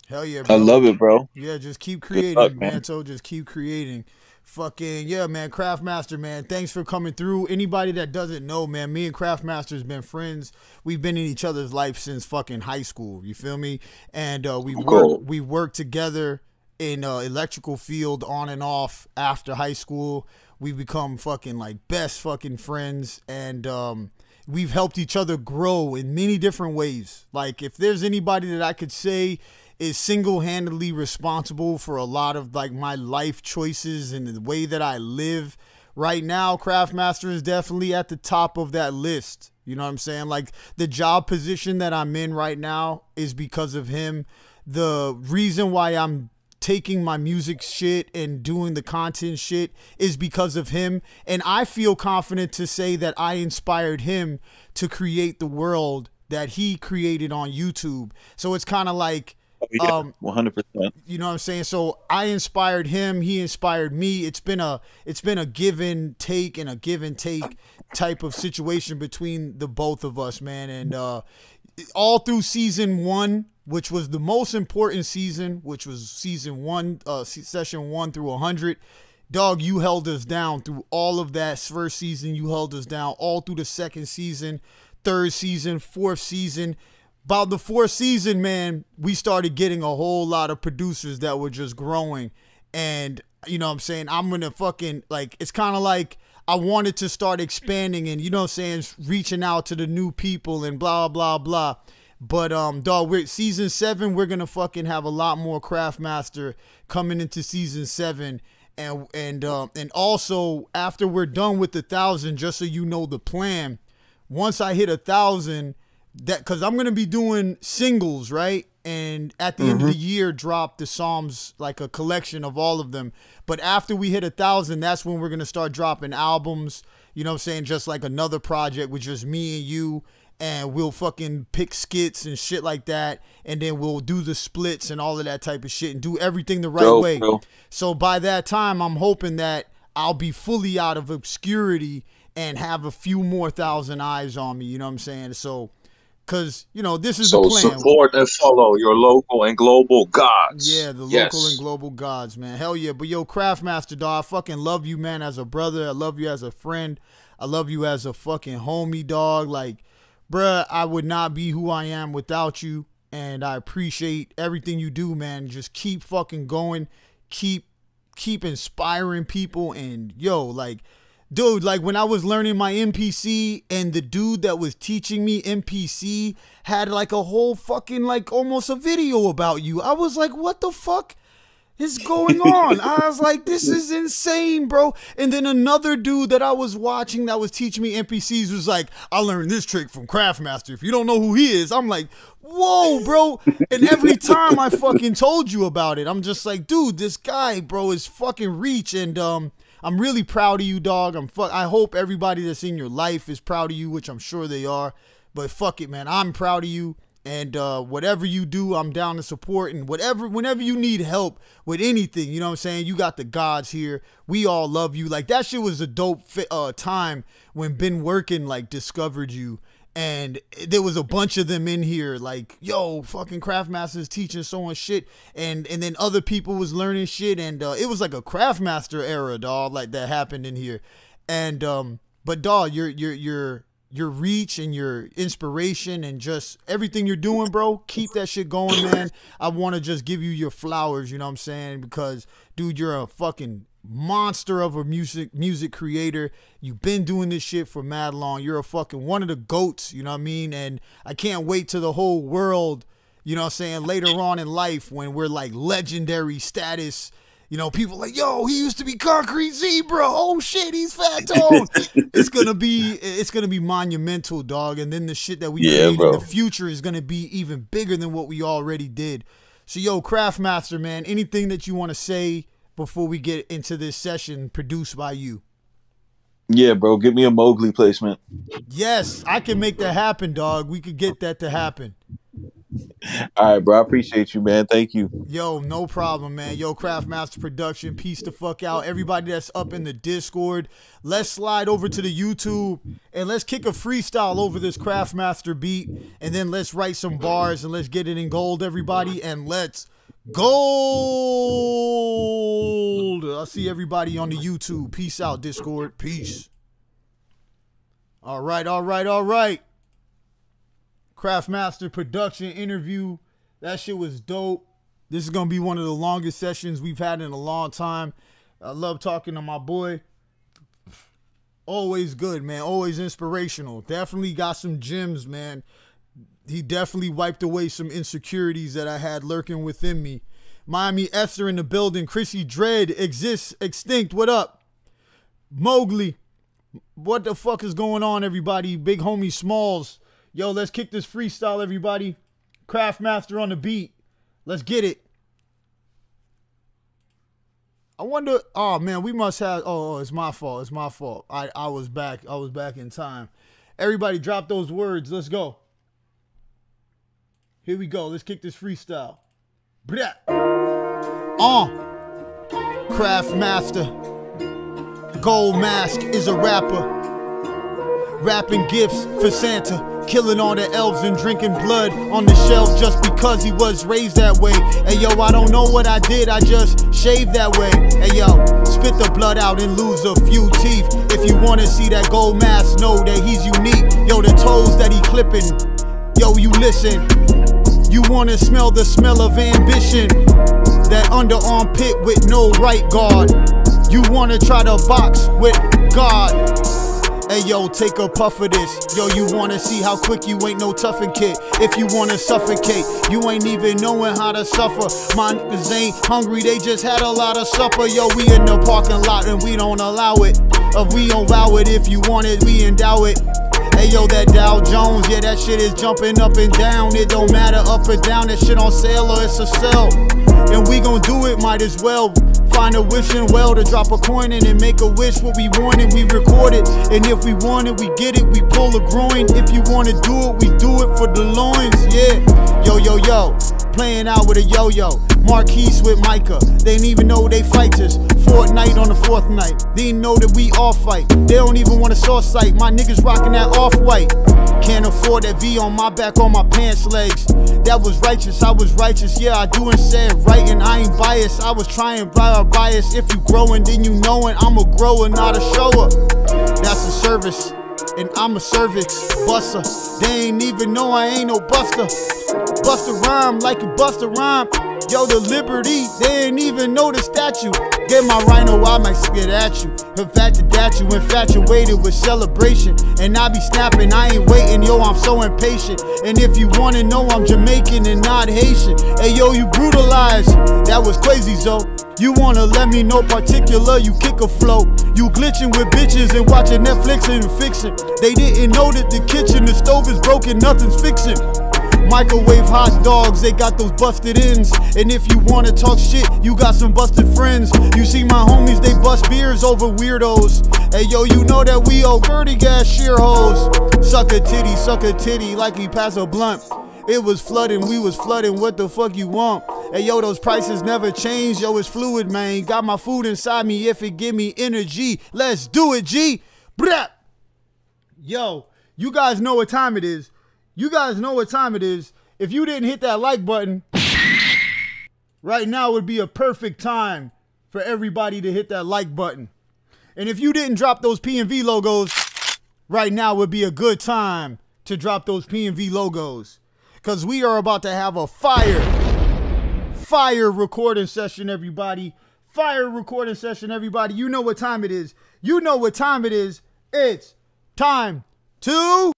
Hell yeah, bro. I love it, bro. Yeah, just keep Good creating, luck, man. Manto. Just keep creating. Fucking yeah, man. Craftmaster, man. Thanks for coming through. Anybody that doesn't know, man, me and Craftmaster's been friends. We've been in each other's life since fucking high school. You feel me? And we worked together in electrical field on and off after high school. We've become fucking like best fucking friends, and we've helped each other grow in many different ways. Like if there's anybody that I could say is single-handedly responsible for a lot of like my life choices and the way that I live right now, Craftmaster is definitely at the top of that list. You know what I'm saying? Like the job position that I'm in right now is because of him. The reason why I'm taking my music shit and doing the content shit is because of him. And I feel confident to say that I inspired him to create the world that he created on YouTube. So it's kind of like, 100%. you know what I'm saying? So I inspired him, he inspired me. It's been a give and take type of situation between the both of us, man. And all through season 1, which was the most important season, which was season 1, session 1 through 100. Dog, you held us down through all of that first season. You held us down all through the second season, third season, fourth season. About the fourth season, man, we started getting a whole lot of producers that were just growing. And, you know what I'm saying, I'm going to fucking, like, it's kind of like I wanted to start expanding and, you know what I'm saying, reaching out to the new people and blah, blah, blah. But, dog, season 7, we're going to fucking have a lot more Craftmaster coming into season 7. And also, after we're done with 1,000, just so you know the plan, once I hit 1,000, because I'm going to be doing singles, right? And at the end of the year, drop the Psalms, like a collection of all of them. But after we hit 1,000, that's when we're going to start dropping albums, you know what I'm saying? Just like another project with just me and you. And we'll fucking pick skits and shit like that. And then we'll do the splits and all of that type of shit and do everything the right way. Bro. So by that time, I'm hoping that I'll be fully out of obscurity and have a few more thousand eyes on me. You know what I'm saying? So, because, you know, this is the plan. So support and follow your local and global gods. Yeah, the local and global gods, man. Hell yeah. But yo, Craftmaster, dog, I fucking love you, man, as a brother. I love you as a friend. I love you as a fucking homie, dog. Like, bruh, I would not be who I am without you. And I appreciate everything you do, man. Just keep fucking going. Keep inspiring people. And yo, like, dude, like when I was learning my MPC and the dude that was teaching me MPC had like a whole fucking like almost a video about you. I was like, what the fuck is going on? I was like, this is insane, bro. And then another dude that I was watching that was teaching me MPCs was like, I learned this trick from Craftmaster. If you don't know who he is, I'm like, whoa, bro. And every time I fucking told you about it, I'm just like, dude, this guy, bro, is fucking reach. And I'm really proud of you, dog. I hope everybody that's in your life is proud of you, which I'm sure they are. But fuck it, man. I'm proud of you. And whatever you do, I'm down to support. And whenever you need help with anything, you know what I'm saying? You got the Godz here. We all love you. Like, that shit was a dope time when Ben Workin, like, discovered you. And there was a bunch of them in here, like, yo, fucking Craftmaster's teaching so much shit. And then other people was learning shit. And it was like a Craftmaster era, dog, like that happened in here. And but dog, your reach and your inspiration and just everything you're doing, bro, keep that shit going, man. I want to just give you your flowers, you know what I'm saying? Because, dude, you're a fucking monster of a music creator. You've been doing this shit for mad long. You're a fucking one of the GOATs, you know what I mean? And I can't wait till the whole world, you know what I'm saying, later on in life when we're like legendary status. You know, people like, yo, he used to be Concrete Zebra. Oh shit, he's Fat Tone. It's gonna be monumental, dog. And then the shit that we create in the future is gonna be even bigger than what we already did. So, yo, Craftmaster, man, anything that you want to say before we get into this session produced by you? Yeah, bro, give me a Mowgli placement. Yes, I can make that happen, dog. We could get that to happen. All right, bro. I appreciate you, man. Thank you. Yo, no problem, man. Yo, Craftmaster Production, peace the fuck out. Everybody that's up in the Discord, let's slide over to the YouTube and let's kick a freestyle over this Craftmaster beat, and then let's write some bars and let's get it in gold, everybody, and let's gold. I'll see everybody on the YouTube. Peace out, Discord. Peace. All right, all right, all right. Craftmaster Production interview. That shit was dope. This is going to be one of the longest sessions we've had in a long time. I love talking to my boy. Always good, man. Always inspirational. Definitely got some gems, man. He definitely wiped away some insecurities that I had lurking within me. Miami Esther in the building. Chrissy Dread exists. Extinct. What up? Mowgli. What the fuck is going on, everybody? Big homie Smalls. Yo, let's kick this freestyle, everybody. Craftmaster on the beat. Let's get it. I wonder, oh man, we must have, oh, it's my fault. It's my fault. I was back. I was back in time. Everybody drop those words. Let's go. Here we go. Let's kick this freestyle. Blah. Craftmaster. GoldMask is a rapper. Rapping gifts for Santa. Killing all the elves and drinking blood on the shelf just because he was raised that way. Hey yo, I don't know what I did, I just shaved that way. Hey yo, spit the blood out and lose a few teeth. If you wanna see that GoldMask, know that he's unique. Yo, the toes that he clipping, yo, you listen. You wanna smell the smell of ambition, that underarm pit with no right guard. You wanna try to box with God. Hey yo, take a puff of this. Yo, you wanna see how quick you ain't no toughin' kid. If you wanna suffocate, you ain't even knowing how to suffer. My niggas ain't hungry, they just had a lot of supper. Yo, we in the parking lot and we don't allow it. We don't vow it. If you want it, we endow it. Hey yo, that Dow Jones, yeah, that shit is jumping up and down. It don't matter up or down, that shit on sale or it's a sell. And we gon' do it, might as well. Find a wishing well to drop a coin in and make a wish what we want and we record it. And if we want it, we get it, we pull a groin. If you wanna do it, we do it for the loins, yeah. Yo, yo, yo, playing out with a yo-yo. Marquise with Micah, they didn't even know they fighters. Fortnite on the fourth night, they didn't know that we all fight. They don't even want a source sight, my niggas rocking that off-white. Can't afford that V on my back, on my pants legs. That was righteous, I was righteous, yeah, I do and said right, and I ain't biased. I was trying by a bias. If you growing, then you knowin' I'm a grower, not a shower. That's a service, and I'm a cervix buster. They ain't even know I ain't no buster. Bust a rhyme like you bust a rhyme. Yo, the liberty, they ain't even know the statue. Get my rhino, I might spit at you. Infatuated at you, infatuated with celebration. And I be snapping, I ain't waiting, yo, I'm so impatient. And if you wanna know, I'm Jamaican and not Haitian. Hey yo, you brutalized, that was crazy, zo. You wanna let me know particular, you kick a flow. You glitching with bitches and watching Netflix and fixing. They didn't know that the kitchen, the stove is broken, nothing's fixing. Microwave hot dogs, they got those busted ends. And if you wanna talk shit, you got some busted friends. You see my homies, they bust beers over weirdos. Hey yo, you know that we owe dirty gas sheer hoes. Suck a titty like he passed a blunt. It was flooding, we was flooding, what the fuck you want? Hey yo, those prices never change, yo, it's fluid, man. Got my food inside me if it give me energy. Let's do it, G. Brap. Yo, you guys know what time it is. You guys know what time it is. If you didn't hit that like button, right now would be a perfect time for everybody to hit that like button. And if you didn't drop those P&V logos, right now would be a good time to drop those P&V logos. Because we are about to have a fire recording session, everybody. Fire recording session, everybody. You know what time it is. You know what time it is. It's time to...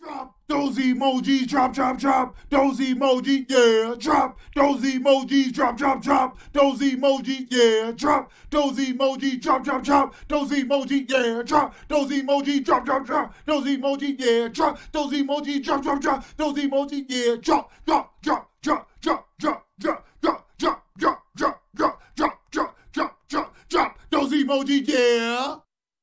Drop those emojis, drop, drop, drop. Those emojis, yeah, drop. Those emojis, drop, drop, drop. Those emojis, yeah, drop. Those emojis, drop, drop, drop. Those emojis, yeah, drop. Those emojis, drop, drop, drop. Those emojis, yeah, drop. Those emojis, drop, drop, drop. Those emojis, yeah, drop, drop, drop, drop, drop, drop, drop, drop, drop, drop, drop, drop, drop, drop, drop, drop, drop. Those emojis, yeah.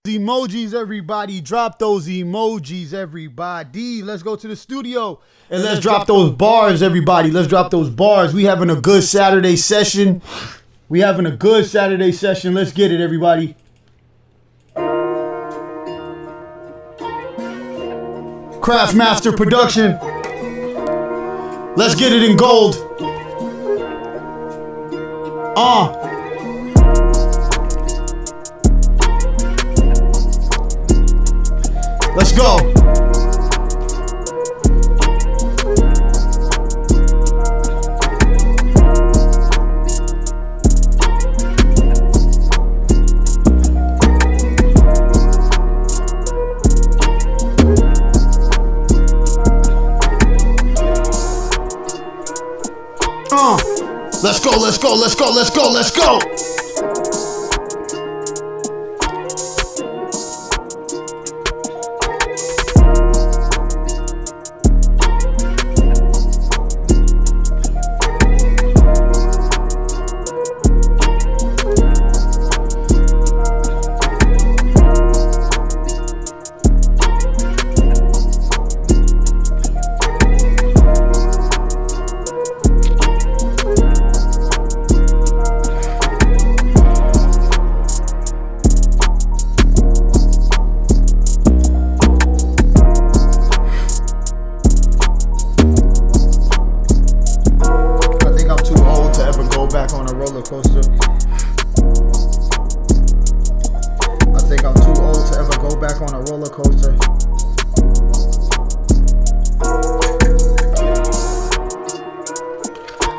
Emojis, everybody. Drop those emojis, everybody. Let's go to the studio and let's drop those bars, everybody. Let's drop those bars. We having a good Saturday session. Let's get it, everybody. Craftmaster Production. Let's get it in gold. Let's go. Let's go, let's go, let's go, let's go, let's go.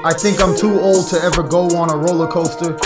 I think I'm too old to ever go on a roller coaster.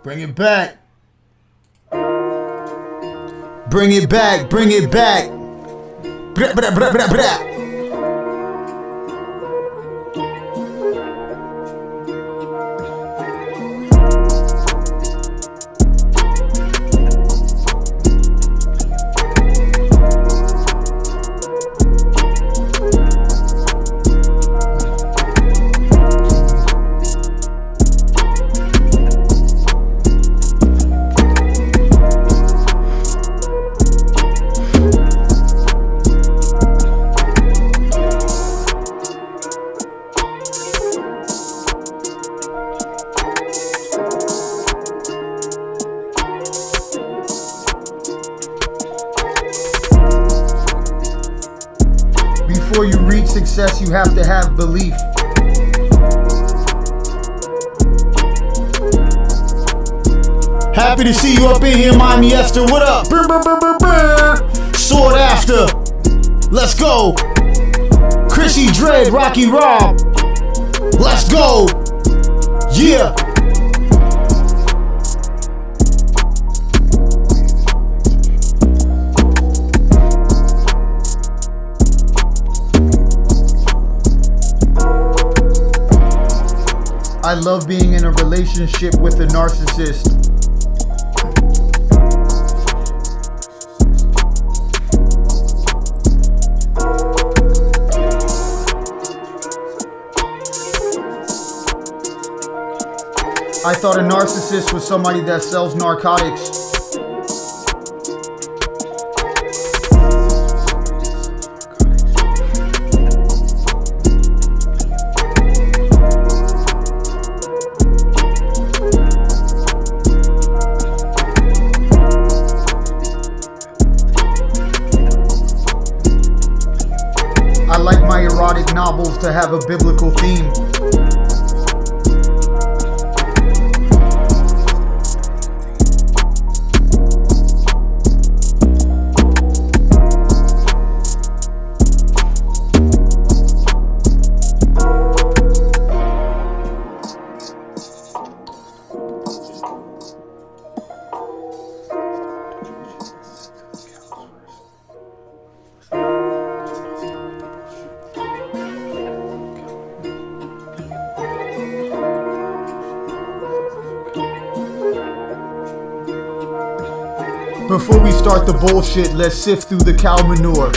Bring it back. Bring it back. Bring it back. Bra, bra, bra, bra, bra. Before you reach success, you have to have belief. Happy to see you up in here, Miami Esther. What up? Brr, brr, brr, brr, brr. Sword after. Let's go. Chrissy Dread, Rocky Rob. Let's go. Yeah. I love being in a relationship with a narcissist. I thought a narcissist was somebody that sells narcotics. I like my erotic novels to have a biblical theme. Before we start the bullshit, let's sift through the cow manure.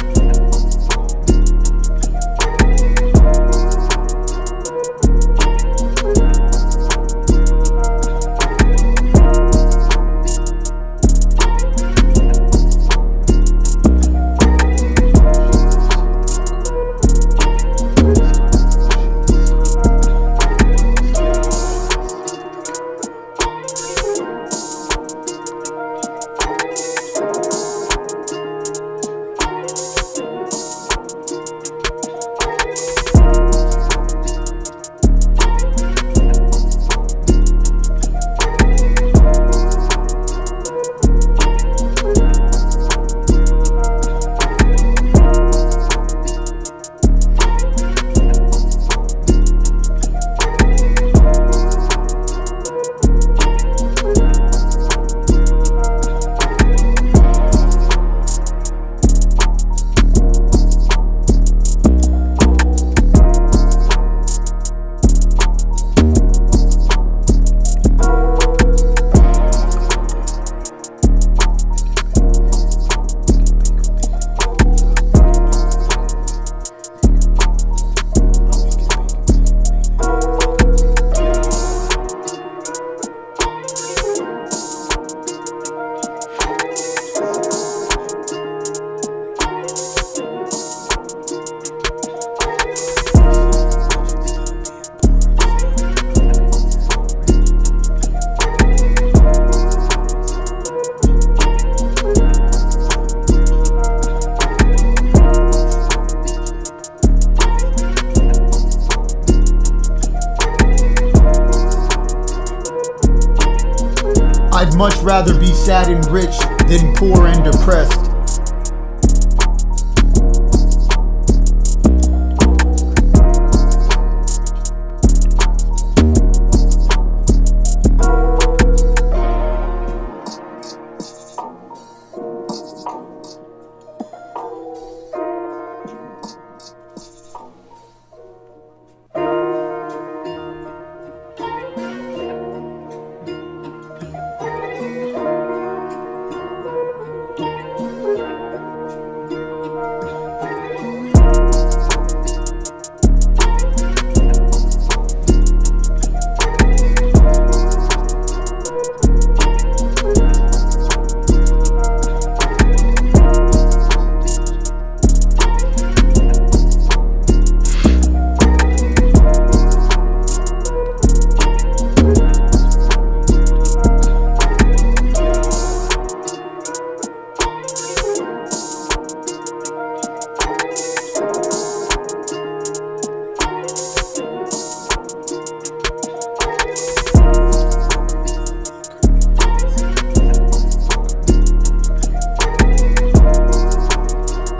I'd much rather be sad and rich than poor and depressed.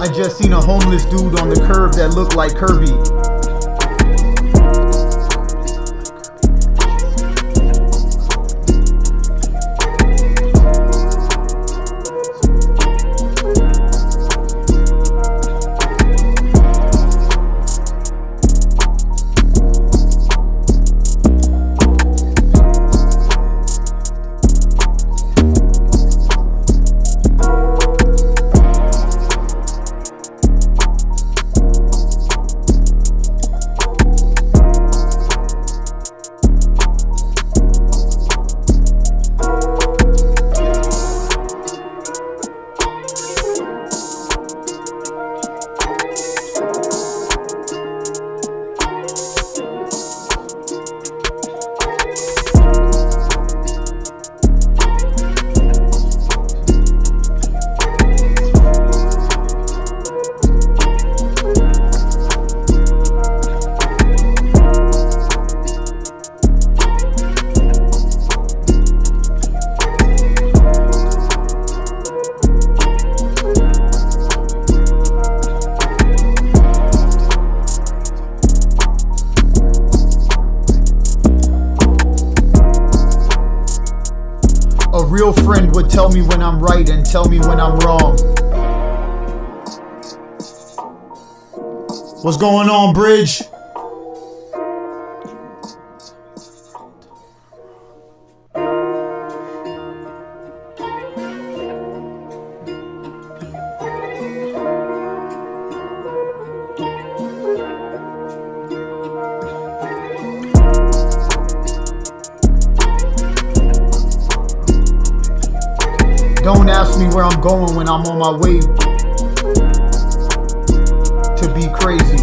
I just seen a homeless dude on the curb that looked like Kirby. tell me when I'm right and tell me when I'm wrong. What's going on, Bridge? Don't ask me where I'm going when I'm on my way to be crazy.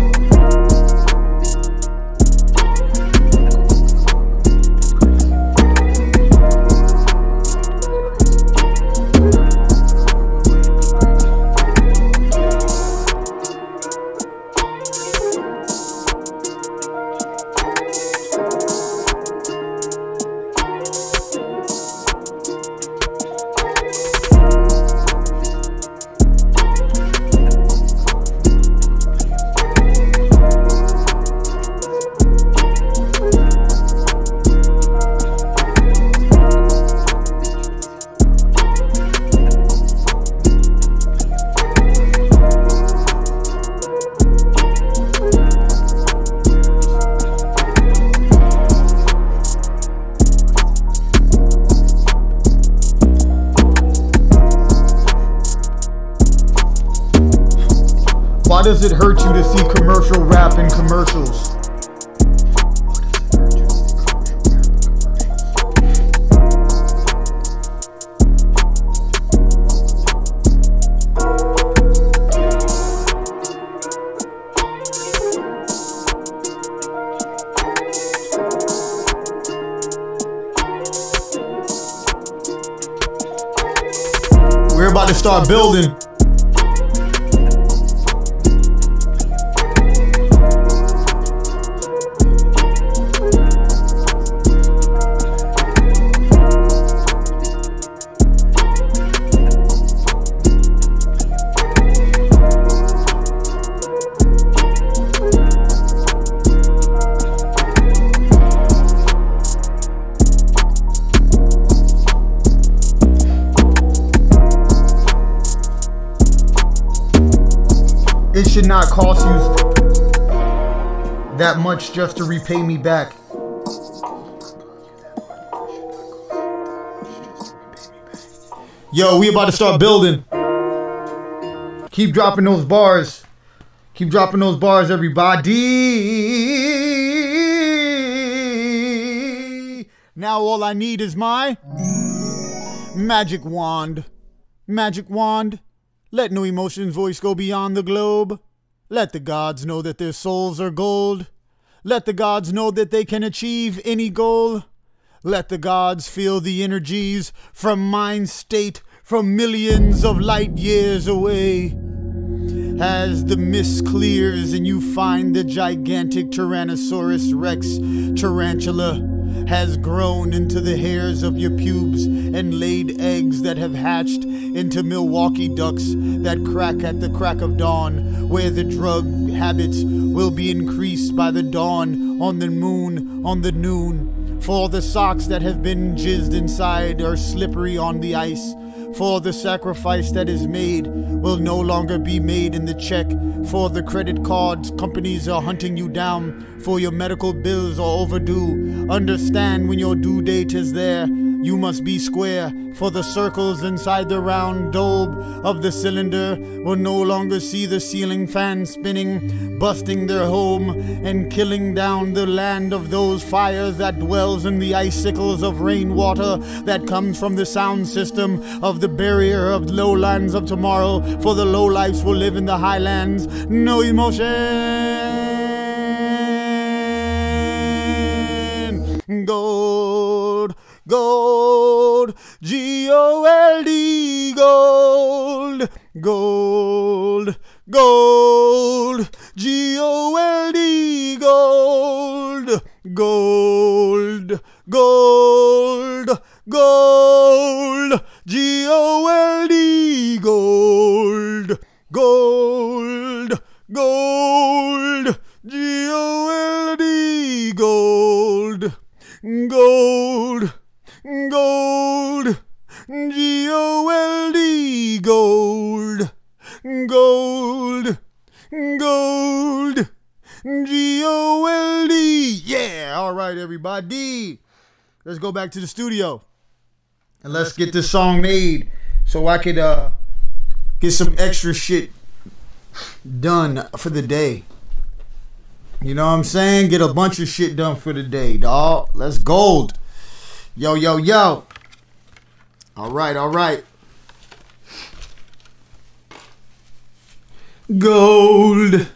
Why does it hurt you to see commercial rap in commercials? We're about to start building. It should not cost you that much just to repay me back. Yo, we about to start building. Keep dropping those bars. Keep dropping those bars, everybody. Now all I need is my magic wand. Magic wand. Let NoEmotion's voice go beyond the globe. Let the gods know that their souls are gold. Let the gods know that they can achieve any goal. Let the gods feel the energies from mind state from millions of light years away. As the mist clears and you find the gigantic Tyrannosaurus Rex tarantula has grown into the hairs of your pubes and laid eggs that have hatched into Milwaukee ducks that crack at the crack of dawn, where the drug habits will be increased by the dawn on the moon, on the noon. For the socks that have been jizzed inside are slippery on the ice. For the sacrifice that is made will no longer be made in the check. For the credit cards companies are hunting you down. For your medical bills are overdue. Understand when your due date is there, you must be square. For the circles inside the round dome of the cylinder will no longer see the ceiling fan spinning, busting their home and killing down the land of those fires that dwells in the icicles of rainwater that comes from the sound system of the barrier of lowlands of tomorrow. For the lowlifes will live in the highlands. NoEmotion. Gold, gold, G-O-L-D, gold, gold, gold, G-O-L-D, gold, gold, gold, gold, G-O-L-D, gold, gold, gold, G-O-L-D, gold, gold, gold, G-O Gold. Gold. G-O-L-D. Yeah. All right, everybody. Let's go back to the studio. And let's get this song made so I could get some extra shit done for the day. You know what I'm saying? Get a bunch of shit done for the day, dawg. Let's gold. Yo, yo, yo. All right, all right. Gold,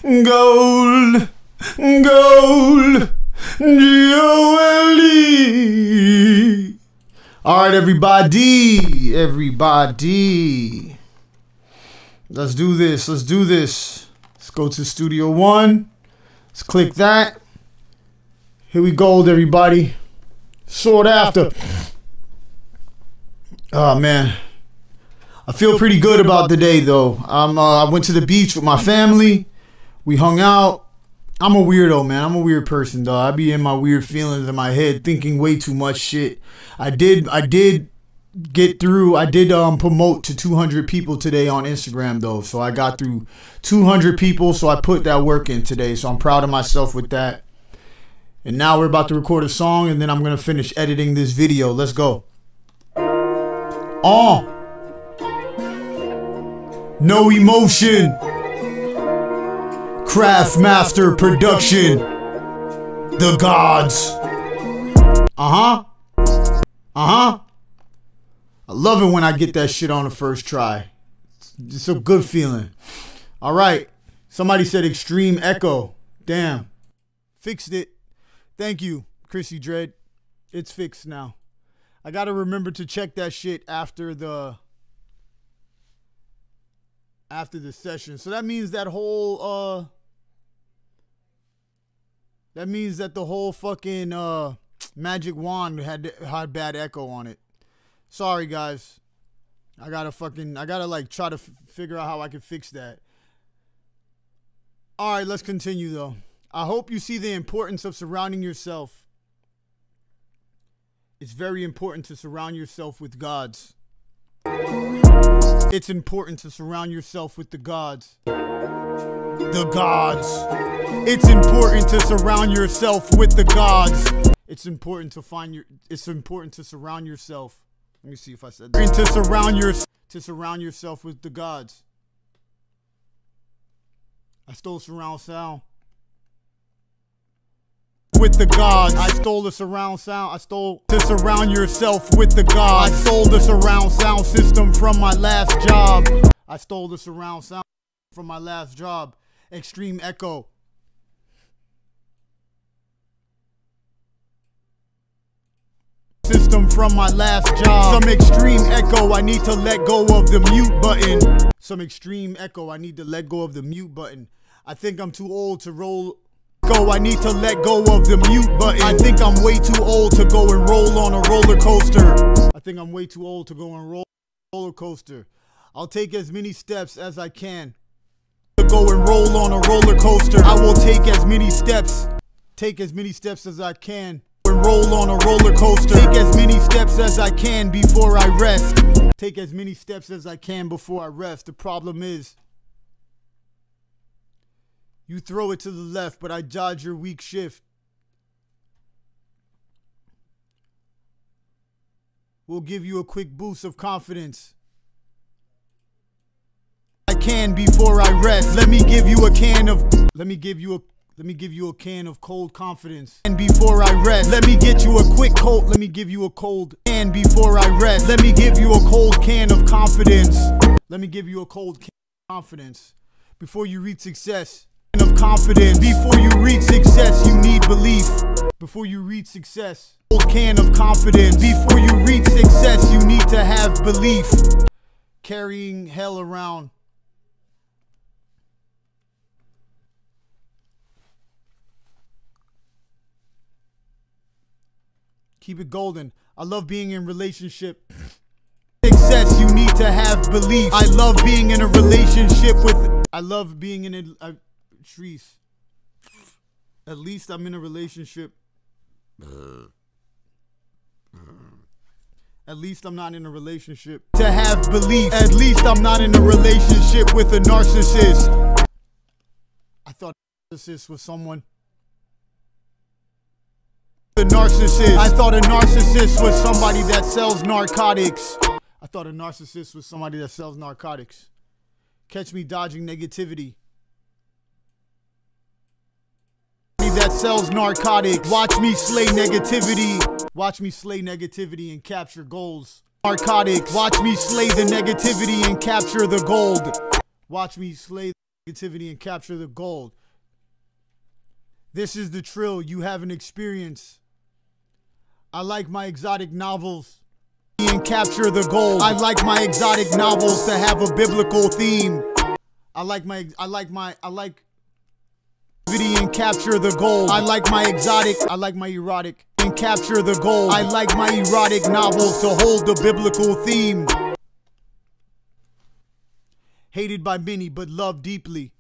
gold, gold, G-O-L-D. All right, everybody, everybody. Let's do this, let's do this. Let's go to Studio One. Let's click that. Here we go, everybody. Sought after. Oh, man. I feel pretty good about the day, though. I went to the beach with my family. We hung out. I'm a weirdo, man. I'm a weird person, though. I be in my weird feelings in my head, thinking way too much shit. I did get through. I did promote to 200 people today on Instagram, though. So I got through 200 people. So I put that work in today. So I'm proud of myself with that. And now we're about to record a song, and then I'm gonna finish editing this video. Let's go. NoEmotion, Craft Master Production, the Godz. I love it when I get that shit on the first try. It's a good feeling. All right. Somebody said extreme echo. Damn. Fixed it. Thank you, Chrissy Dread. It's fixed now. I gotta remember to check that shit after the session. So that means that whole that the whole fucking magic wand had bad echo on it. Sorry guys. I gotta like try to figure out how I can fix that. All right, let's continue though. I hope you see the importance of surrounding yourself. It's very important to surround yourself with Godz. It's important to surround yourself with the Godz. The Godz. It's important to surround yourself with the Godz. It's important to surround yourself. Let me see if I said that. To surround yourself with the Godz. I stole surround sound. With the Godz. I stole the surround sound. I stole to surround yourself with the Godz. I stole the surround sound system from my last job. I stole the surround sound from my last job. Extreme echo. System from my last job. Some extreme echo. I need to let go of the mute button. Some extreme echo. I need to let go of the mute button. I think I'm too old to roll. I need to let go of the mute button. I think I'm way too old to go and roll on a roller coaster. I think I'm way too old to go and roller coaster. I'll take as many steps as I can to go and roll on a roller coaster. I will take as many steps as I can and roll on a roller coaster. Take as many steps as I can before I rest. Take as many steps as I can before I rest. The problem is, you throw it to the left, but I dodge your weak shift. We'll give you a quick boost of confidence. I can before I rest. Let me give you a can of cold confidence. And before I rest, let me get you a quick cold. Let me give you a cold can before I rest. Let me give you a cold can of confidence. Let me give you a cold can of confidence before you reach success. Of confidence. Before you reach success, you need belief. Before you reach success, cold can of confidence. Before you reach success, you need to have belief. Carrying hell around. Keep it golden. I love being in relationship. Success, you need to have belief. I love being in a relationship with. I love being in a. Trees. At least I'm in a relationship. At least I'm not in a relationship. To have belief. At least I'm not in a relationship with a narcissist. I thought a narcissist was someone. A narcissist. I thought a narcissist was somebody that sells narcotics. I thought a narcissist was somebody that sells narcotics. Catch me dodging negativity. That sells narcotics. Watch me slay negativity. Watch me slay negativity and capture goals. Narcotics. Watch me slay the negativity and capture the gold. Watch me slay the negativity and capture the gold. This is the trill you haven't experienced. I like my exotic novels and capture the gold. I like my exotic novels to have a biblical theme. I like and capture the gold. I like my exotic, I like my erotic, and capture the gold. I like my erotic novels to hold the biblical theme. Hated by many, but loved deeply.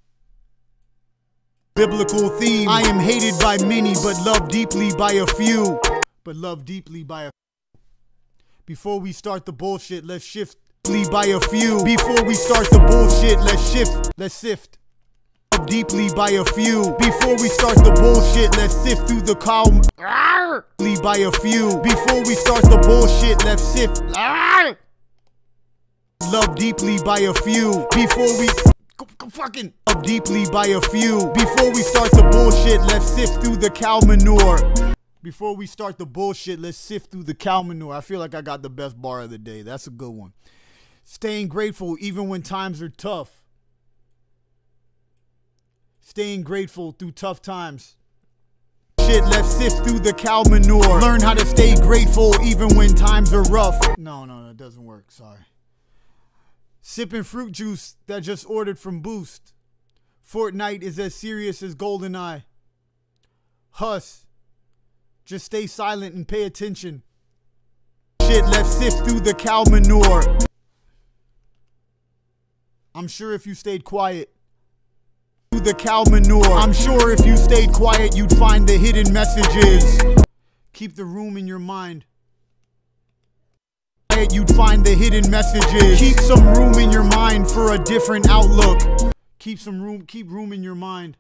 Biblical theme. I am hated by many, but loved deeply by a few. But loved deeply by a few. Before we start the bullshit, let's shift by a few. Before we start the bullshit, let's sift. Deeply by a few. Before we start the bullshit, let's sift through the calm. By a few. Before we start the bullshit, let's sift. Love deeply by a few. Before we fucking love deeply by a few. Before we start the bullshit, let's sift through the cow manure. Before we start the bullshit, let's sift through the cow manure. I feel like I got the best bar of the day. That's a good one. Staying grateful even when times are tough. Staying grateful through tough times. Shit, let's sift through the cow manure. Learn how to stay grateful even when times are rough. No, it doesn't work. Sorry. Sipping fruit juice that just ordered from Boost. Fortnite is as serious as GoldenEye. Huss. Just stay silent and pay attention. Shit, let's sift through the cow manure. I'm sure if you stayed quiet. The cow manure. I'm sure if you stayed quiet, you'd find the hidden messages. Keep the room in your mind. You'd find the hidden messages. Keep some room in your mind for a different outlook. Keep room in your mind.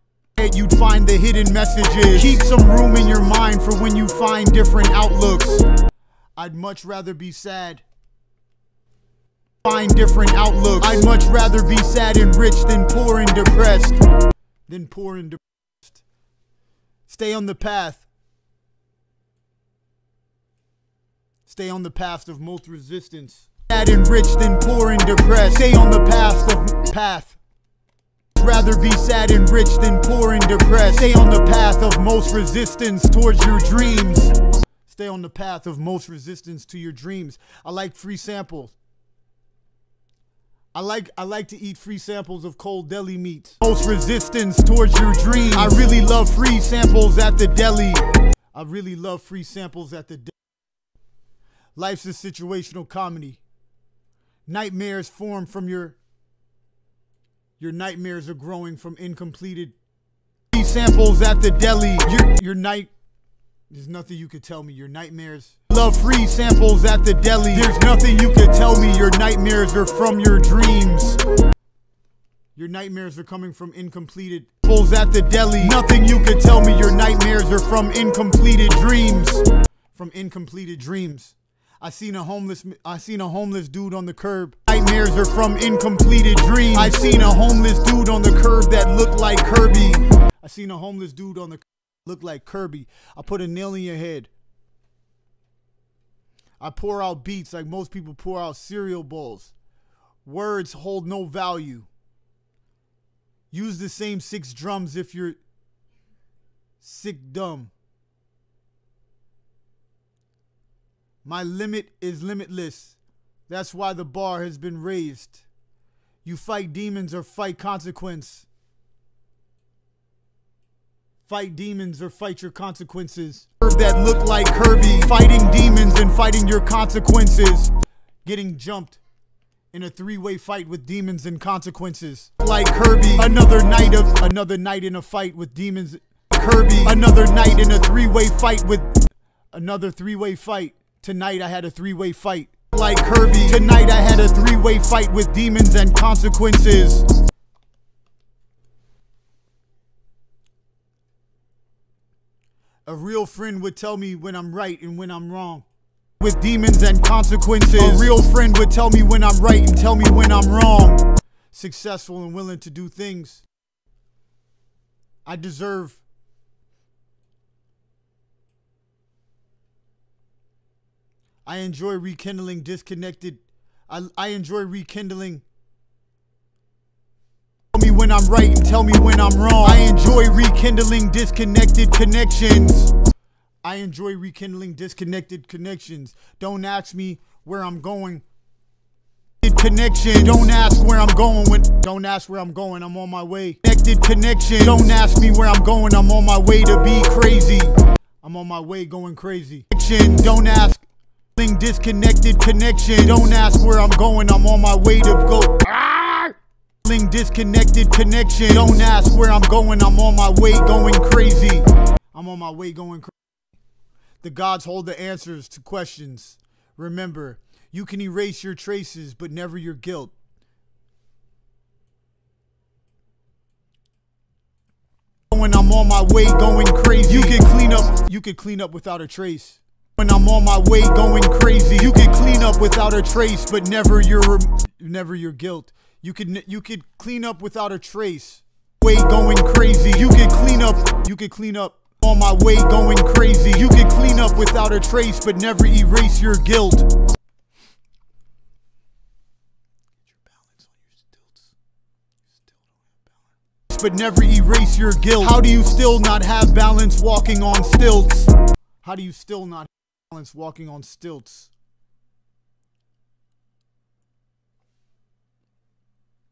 You'd find the hidden messages. Keep some room in your mind for when you find different outlooks. I'd much rather be sad. Find different outlooks. I'd much rather be sad and rich than poor and depressed. Stay on the path. Stay on the path of most resistance. Sad and rich than poor and depressed. Stay on the path. Rather be sad and rich than poor and depressed. Stay on the path of most resistance towards your dreams. Stay on the path of most resistance to your dreams. I like free samples. I like to eat free samples of cold deli meats. Most resistance towards your dreams. I really love free samples at the deli. I really love free samples at the deli. Life's a situational comedy. Nightmares form from your nightmares are growing from incompleted free samples at the deli. There's nothing you could tell me. Your nightmares. Love free samples at the deli. There's nothing you could tell me. Your nightmares are from your dreams. Your nightmares are coming from incompleted samples at the deli. Nothing you could tell me. Your nightmares are from incompleted dreams. From incompleted dreams. I seen a homeless dude on the curb. Nightmares are from incompleted dreams. I seen a homeless dude on the curb that looked like Kirby. I seen a homeless dude on the look like Kirby. I put a nail in your head. I pour out beats like most people pour out cereal bowls. Words hold no value. Use the same 6 drums if you're sick dumb. My limit is limitless. That's why the bar has been raised. You fight demons or fight consequence. Fight demons or fight your consequences. That look like Kirby. Fighting demons and fighting your consequences. Getting jumped in a 3-way fight with demons and consequences. Like Kirby. Another night in a fight with demons. Kirby. Another night in a 3-way fight with another 3-way fight. Tonight I had a 3-way fight like Kirby. Tonight I had a three-way fight with demons and consequences. A real friend would tell me when I'm right and when I'm wrong. With demons and consequences. A real friend would tell me when I'm right and tell me when I'm wrong. Successful and willing to do things I deserve. I enjoy rekindling disconnected. I enjoy rekindling. Tell me when I'm right and tell me when I'm wrong. I enjoy rekindling disconnected connections. I enjoy rekindling disconnected connections. Don't ask me where I'm going. Connection. Don't ask where I'm going. Don't ask where I'm going. I'm on my way. Connected connection. Don't ask me where I'm going. I'm on my way to be crazy. I'm on my way going crazy. Don't ask. Disconnected connection. Don't ask where I'm going. I'm on my way to go. Disconnected connection. Don't ask where I'm going. I'm on my way going crazy. I'm on my way going crazy. The gods hold the answers to questions. Remember, you can erase your traces, but never your guilt. When I'm on my way going crazy, you can clean up without a trace. When I'm on my way going crazy, you can clean up without a trace, but never your guilt. You could clean up without a trace. Way going crazy, you can clean up. On my way going crazy, you can clean up without a trace, but never erase your guilt. But never erase your guilt. How do you still not have balance walking on stilts? How do you still not have balance walking on stilts?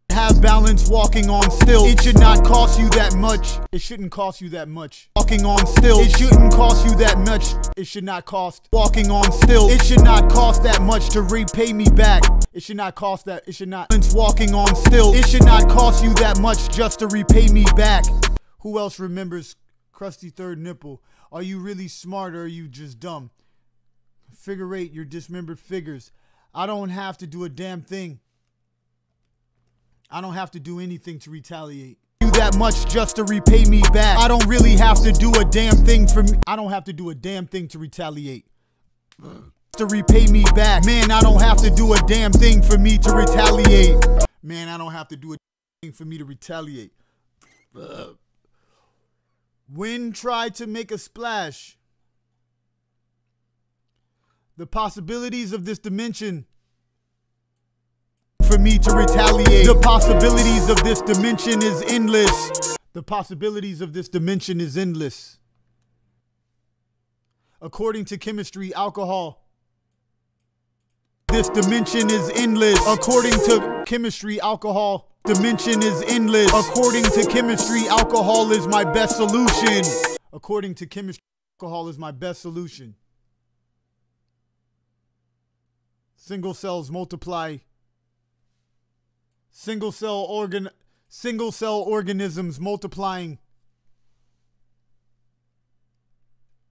Have balance walking on stilts. It should not cost you that much. It shouldn't cost you that much. Walking on stilts. It shouldn't cost you that much. It should not cost. Walking on stilts. It should not cost that much to repay me back. It should not cost that. It should not. Walking on stilts. It should not cost you that much just to repay me back. Who else remembers crusty third nipple? Are you really smart or are you just dumb? Figure eight, your dismembered figures. I don't have to do a damn thing. I don't have to do anything to retaliate. Do that much just to repay me back. I don't really have to do a damn thing for me. I don't have to do a damn thing to retaliate. To repay me back. Man, I don't have to do a damn thing for me to retaliate. Man, I don't have to do a damn thing for me to retaliate. Wind tried to make a splash. The possibilities of this dimension for me to retaliate. The possibilities of this dimension is endless. The possibilities of this dimension is endless. According to chemistry, alcohol. This dimension is endless. According to chemistry, alcohol. Dimension is endless. According to chemistry, alcohol is my best solution. According to chemistry, alcohol is my best solution. Single cells multiply. Single cell organisms multiplying.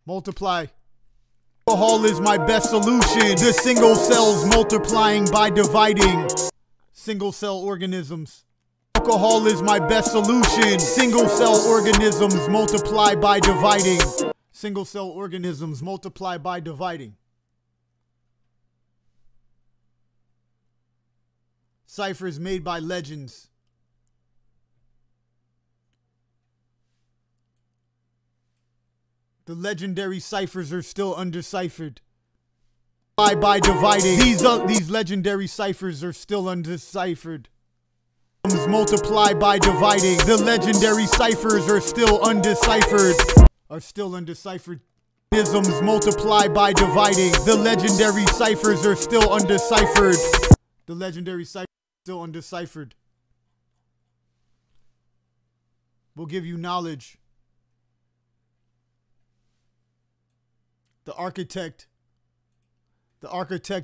Multiply. Alcohol is my best solution. The single cells multiplying by dividing. Single cell organisms. Alcohol is my best solution. Single cell organisms multiply by dividing. Single cell organisms multiply by dividing. Ciphers made by legends. The legendary ciphers are still undeciphered. By dividing. These legendary ciphers are still undeciphered. Multiply by dividing. The legendary ciphers are still undeciphered. Isms multiply by dividing. The legendary ciphers are still undeciphered. The legendary ciphers are still undeciphered. Will give you knowledge. The architect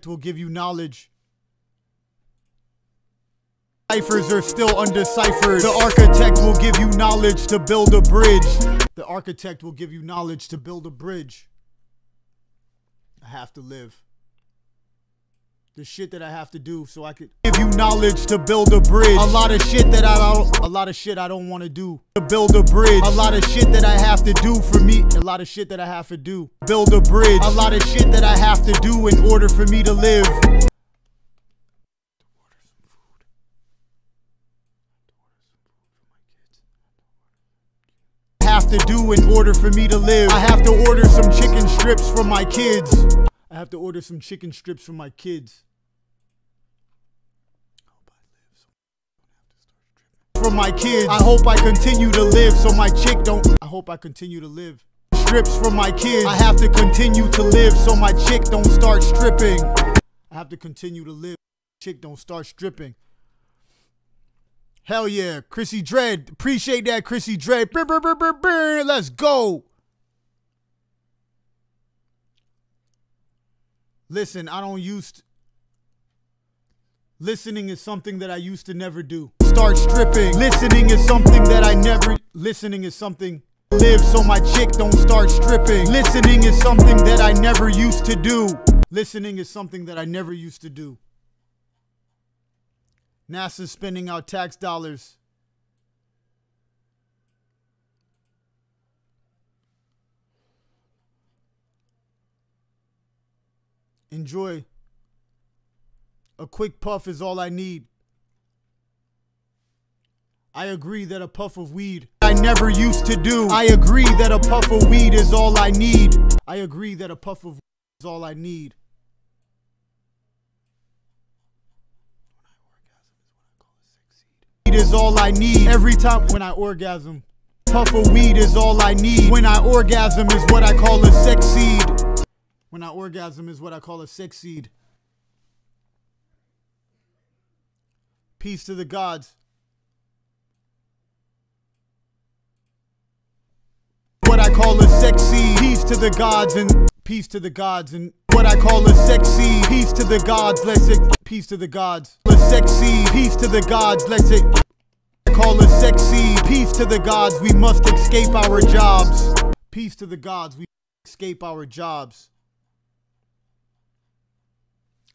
will give you knowledge. Ciphers are still undeciphered. The architect will give you knowledge to build a bridge. The architect will give you knowledge to build a bridge. I have to live. The shit that I have to do so I could give you knowledge to build a bridge. A lot of shit that I don't want to do to build a bridge. A lot of shit that I have to do for me. A lot of shit that I have to do. Build a bridge. A lot of shit that I have to do in order for me to live. Have to do in order for me to live. I have to order some chicken strips for my kids. I have to order some chicken strips for my kids. For my kids. I hope I continue to live so my chick don't. I hope I continue to live. Strips for my kids. I have to continue to live so my chick don't start stripping. I have to continue to live. Chick don't start stripping. Hell yeah, Chrissy Dread. Appreciate that, Chrissy Dread. Brr, brr, brr, brr, brr. Let's go. Listen, listening is something that I used to never do. Start stripping. Listening is something that listening is something. Live so my chick don't start stripping. Listening is something that I never used to do. Listening is something that I never used to do. NASA's spending our tax dollars. Enjoy. A quick puff is all I need. I agree that a puff of weed I never used to do. I agree that a puff of weed is all I need. I agree that a puff of weed is all I need. Weed is all I need. Every time when I orgasm, puff of weed is all I need. When I orgasm is what I call a sex seed. When I orgasm is what I call a sex seed. Peace to the gods. What I call a sex seed. Peace to the gods and peace to the gods and what I call a sex seed. Peace to the gods. Let's say peace to the gods. A sex seed. Peace to the gods. Let's say I call a sex seed. Peace to the gods. We must escape our jobs. Peace to the gods. We escape our jobs.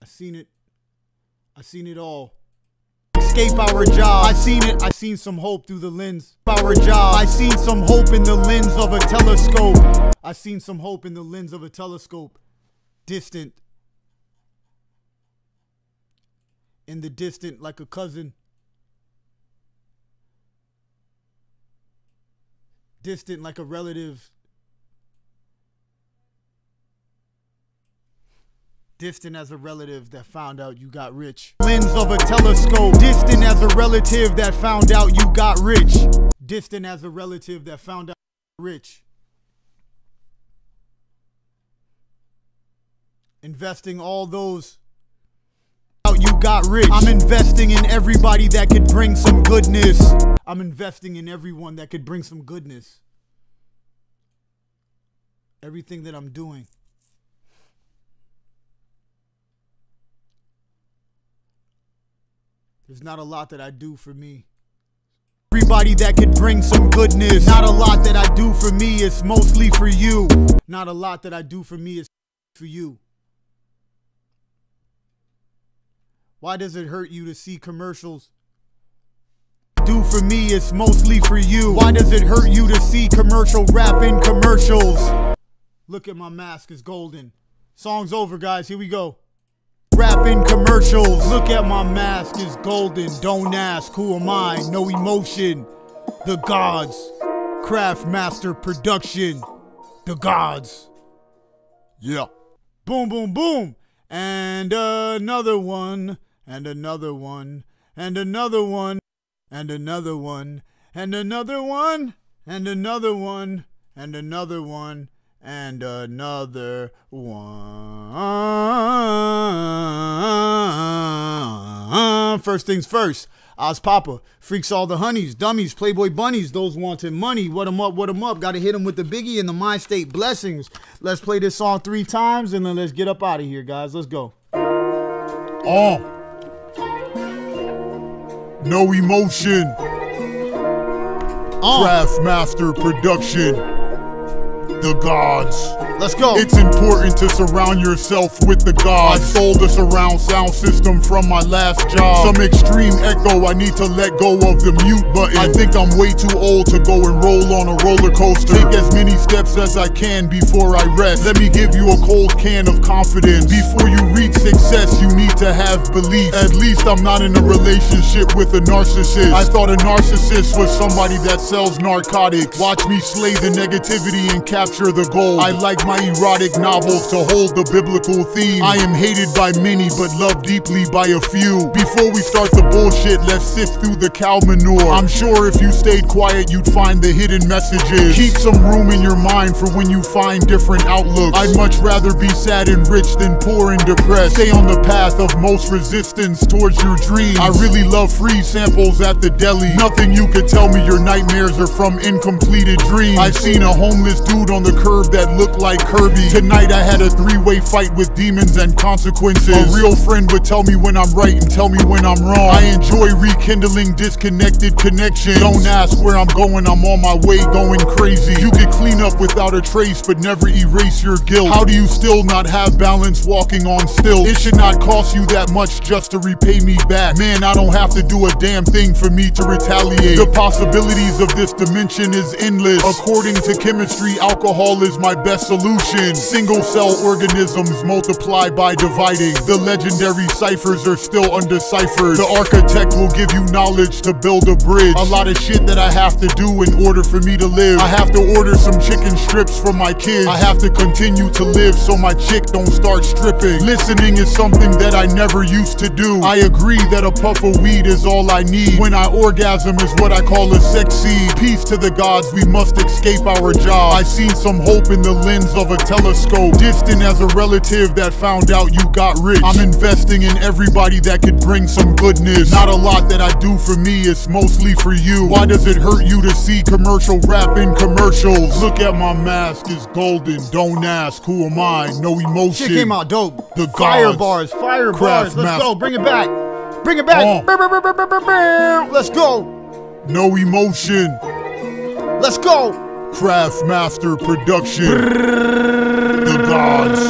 I seen it. I seen it all. Escape our job. I seen it. I seen some hope through the lens. Our job. I seen some hope in the lens of a telescope. I seen some hope in the lens of a telescope. Distant. In the distant, like a cousin. Distant, like a relative. Distant as a relative that found out you got rich. Lens of a telescope. Distant as a relative that found out you got rich. Distant as a relative that found out you got rich. Investing all those out you got rich. I'm investing in everybody that could bring some goodness. I'm investing in everyone that could bring some goodness. Everything that I'm doing. There's not a lot that I do for me. Everybody that could bring some goodness. Not a lot that I do for me, it's mostly for you. Not a lot that I do for me is for you. Why does it hurt you to see commercials? Do for me, it's mostly for you. Why does it hurt you to see commercial rap in commercials? Look at my mask, it's golden. Song's over, guys, here we go. Rapping commercials. Look at my mask, it's golden. Don't ask, who am I? NoEmotion. The Godz. Craft Master Production. The Godz. Yeah. Boom, boom, boom. And another one. And another one. And another one. And another one. And another one. And another one. And another one. And another one. First things first. Oz Papa. Freaks all the honeys, dummies, Playboy bunnies, those wanting money. What 'em up, what 'em up. Gotta hit 'em with the biggie and the mind state blessings. Let's play this song 3 times and then let's get up out of here, guys. Let's go. NoEmotion. Craft Master Production. The Godz. Let's go. It's important to surround yourself with the gods. I stole the surround sound system from my last job. Some extreme echo, I need to let go of the mute button. I think I'm way too old to go and roll on a roller coaster. Take as many steps as I can before I rest. Let me give you a cold can of confidence. Before you reach success, you need to have belief. At least I'm not in a relationship with a narcissist. I thought a narcissist was somebody that sells narcotics. Watch me slay the negativity and capture the gold. I like my erotic novels to hold the biblical theme. I am hated by many, but loved deeply by a few. Before we start the bullshit, let's sift through the cow manure. I'm sure if you stayed quiet, you'd find the hidden messages. Keep some room in your mind for when you find different outlooks. I'd much rather be sad and rich than poor and depressed. Stay on the path of most resistance towards your dreams. I really love free samples at the deli. Nothing you could tell me your nightmares are from incompleted dreams. I've seen a homeless dude on the curb that looked like Kirby. Tonight I had a three-way fight with demons and consequences. A real friend would tell me when I'm right and tell me when I'm wrong. I enjoy rekindling disconnected connections. Don't ask where I'm going, I'm on my way going crazy. You could clean up without a trace but never erase your guilt. How do you still not have balance walking on stilts? It should not cost you that much just to repay me back. Man, I don't have to do a damn thing for me to retaliate. The possibilities of this dimension is endless. According to chemistry, alcohol is my best solution. Single cell organisms multiply by dividing. The legendary ciphers are still undeciphered. The architect will give you knowledge to build a bridge. A lot of shit that I have to do in order for me to live. I have to order some chicken strips for my kids. I have to continue to live so my chick don't start stripping. Listening is something that I never used to do. I agree that a puff of weed is all I need. When I orgasm is what I call a sex seed. Peace to the gods, we must escape our job. I've seen some hope in the lens of a telescope. Distant as a relative that found out you got rich. I'm investing in everybody that could bring some goodness. Not a lot that I do for me, it's mostly for you. Why does it hurt you to see commercial rap in commercials? Look at my mask, it's golden. Don't ask, who am I? No emotion. Shit came out dope. The fire gods. bars, fire Craft bars. Let's master. go, bring it back. Bring it back. Let's go. No emotion. Let's go. Craft Master Production. The gods.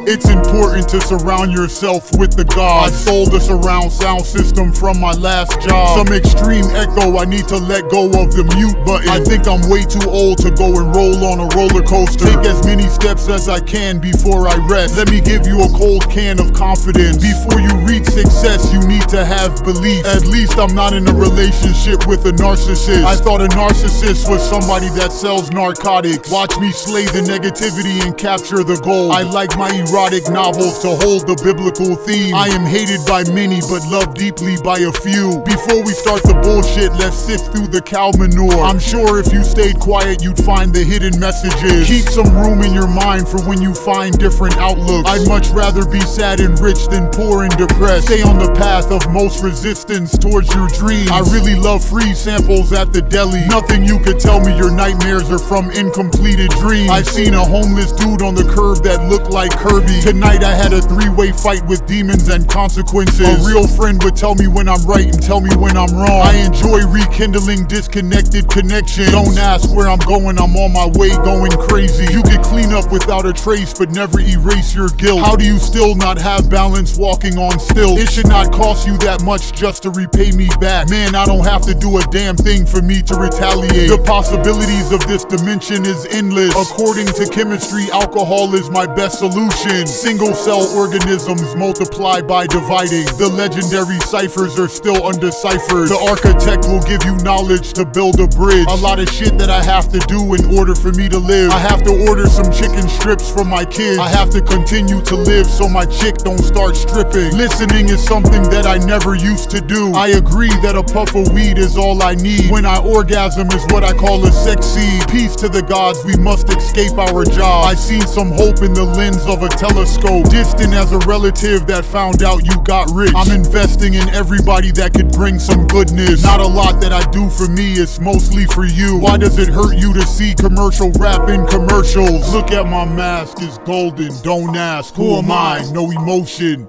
It's important to surround yourself with the gods. I stole the surround sound system from my last job. Some extreme echo, I need to let go of the mute button. I think I'm way too old to go and roll on a roller coaster. Take as many steps as I can before I rest. Let me give you a cold can of confidence. Before you reach success, you need to have belief. At least I'm not in a relationship with a narcissist. I thought a narcissist was somebody that sells narcotics. Watch me slay the negativity and capture the gold. I like my erotic novels to hold the biblical theme. I am hated by many, but loved deeply by a few. Before we start the bullshit, let's sift through the cow manure. I'm sure if you stayed quiet, you'd find the hidden messages. Keep some room in your mind for when you find different outlooks. I'd much rather be sad and rich than poor and depressed. Stay on the path of most resistance towards your dreams. I really love free samples at the deli. Nothing you could tell me your nightmares are from incompleted dreams. I've seen a homeless dude on the curb that looked like Kirby. Tonight I had a three-way fight with demons and consequences. A real friend would tell me when I'm right and tell me when I'm wrong. I enjoy rekindling disconnected connections. Don't ask where I'm going, I'm on my way going crazy. You could clean up without a trace but never erase your guilt. How do you still not have balance walking on stilts? It should not cost you that much just to repay me back. Man, I don't have to do a damn thing for me to retaliate. The possibilities of this dimension is endless. According to chemistry, alcohol is my best solution. Single cell organisms multiply by dividing. The legendary ciphers are still undeciphered. The architect will give you knowledge to build a bridge. A lot of shit that I have to do in order for me to live. I have to order some chicken strips for my kids. I have to continue to live so my chick don't start stripping. Listening is something that I never used to do. I agree that a puff of weed is all I need. When I orgasm is what I call a sex seed. Peace to the gods, we must escape our job. I've seen some hope in the lens of a telescope. Distant as a relative that found out you got rich. I'm investing in everybody that could bring some goodness. Not a lot that I do for me, it's mostly for you. Why does it hurt you to see commercial rap in commercials? Look at my mask, it's golden. Don't ask, who am I? No emotion.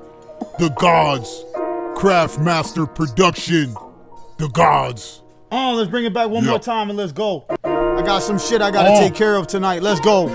The gods. Craft Master Production. The gods. Let's bring it back one more time and let's go. I got some shit I gotta take care of tonight. Let's go.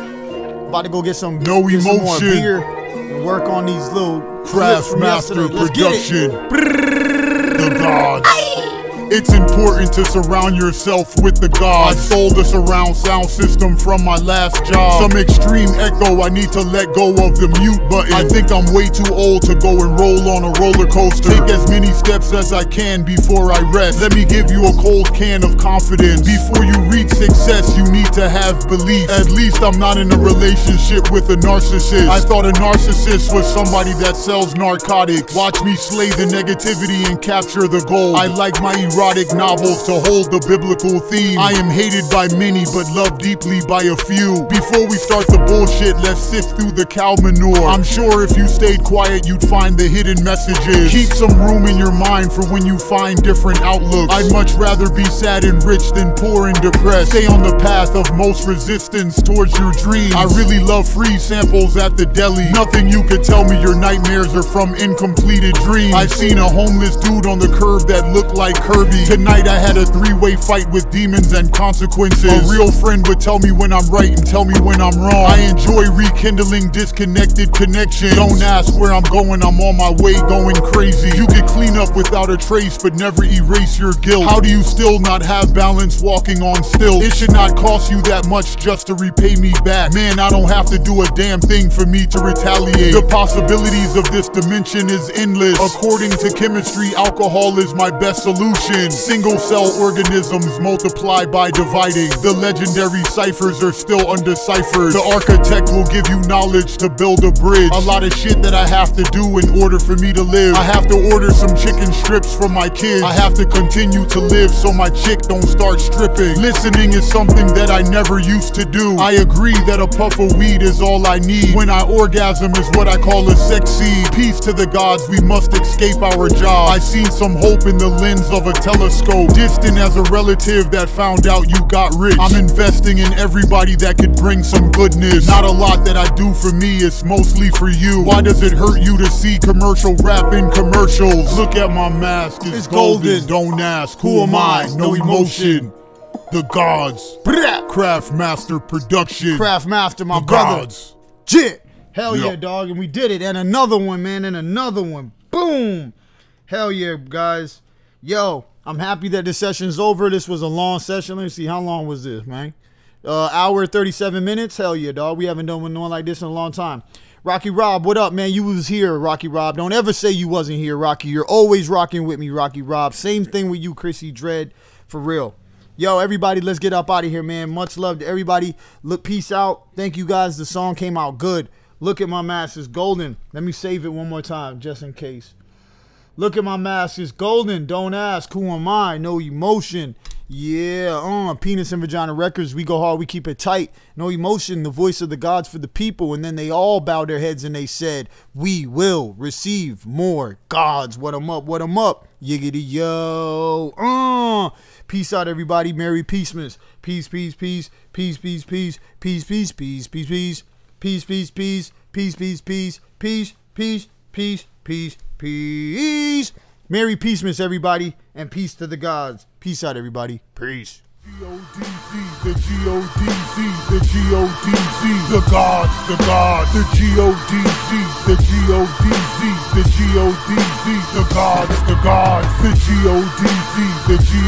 About to go get some No get some more Emotion. beer and work on these little Craft clips from Master yesterday. Let's get it. Production. The Godz. It's important to surround yourself with the Godz. I stole the surround sound system from my last job. Some extreme echo, I need to let go of the mute button. I think I'm way too old to go and roll on a roller coaster. Take as many steps as I can before I rest. Let me give you a cold can of confidence. Before you reach success, you need to have belief. At least I'm not in a relationship with a narcissist. I thought a narcissist was somebody that sells narcotics. Watch me slay the negativity and capture the gold. I like my erotic novels to hold the biblical theme. I am hated by many but loved deeply by a few. Before we start the bullshit, let's sift through the cow manure. I'm sure if you stayed quiet, you'd find the hidden messages. Keep some room in your mind for when you find different outlooks. I'd much rather be sad and rich than poor and depressed. Stay on the path of most resistance towards your dreams. I really love free samples at the deli. Nothing you could tell me your nightmares are from incompleted dreams. I've seen a homeless dude on the curb that looked like Kirby. Tonight I had a three-way fight with demons and consequences. A real friend would tell me when I'm right and tell me when I'm wrong. I enjoy rekindling disconnected connections. Don't ask where I'm going, I'm on my way going crazy. You could clean up without a trace but never erase your guilt. How do you still not have balance walking on stilts? It should not cost you that much just to repay me back. Man, I don't have to do a damn thing for me to retaliate. The possibilities of this dimension is endless. According to chemistry, alcohol is my best solution. Single cell organisms multiply by dividing. The legendary ciphers are still undeciphered. The architect will give you knowledge to build a bridge. A lot of shit that I have to do in order for me to live. I have to order some chicken strips for my kids. I have to continue to live so my chick don't start stripping. Listening is something that I never used to do. I agree that a puff of weed is all I need. When I orgasm is what I call a sex seed. Peace to the gods, we must escape our job. I've seen some hope in the lens of a telescope. Distant as a relative that found out you got rich. I'm investing in everybody that could bring some goodness. Not a lot that I do for me, it's mostly for you. Why does it hurt you to see commercial rap in commercials? Look at my mask, it's golden. Don't ask, who am I? No emotion. The Godz. Craft Master Production. Craft Master, my The brother. Godz. Jit. Hell yeah, Yeah. dog. And we did it. And another one, man. And another one. Boom. Hell yeah, guys. Yo, I'm happy that this session's over. This was a long session. Let me see. How long was this, man? Hour 37 minutes. Hell yeah, dog. We haven't done one like this in a long time. Rocky Rob, what up, man? You was here, Rocky Rob. Don't ever say you wasn't here, Rocky. You're always rocking with me, Rocky Rob. Same thing with you, Chrissy Dread. For real. Yo, everybody, let's get up out of here, man. Much love to everybody. Look, peace out. Thank you, guys. The song came out good. Look at my mask. It's golden. Let me save it one more time, just in case. Look at my mask. It's golden. Don't ask. Who am I? No emotion. Yeah. Penis and Vagina Records. We go hard. We keep it tight. No emotion. The voice of the gods for the people. And then they all bowed their heads and they said, we will receive more gods. What 'em up? What 'em up? Yiggity yo. Peace out, everybody. Merry Peacemas. Peace, peace, peace. Peace, peace, peace. Peace, peace, peace. Peace, peace. Peace, peace, peace. Peace, peace, peace. Peace, peace, peace, peace, peace. Merry Peacemas, everybody, and peace to the gods. Peace out, everybody. Peace. G-O-D-Z, the G-O-D-Z, the G-O-D-Z, the Godz, the Godz, the G-O-D-Z, the G-O-D-Z, the G-O-D-Z, the Godz, the Godz, the G-O-D-Z, the G-O-D-Z.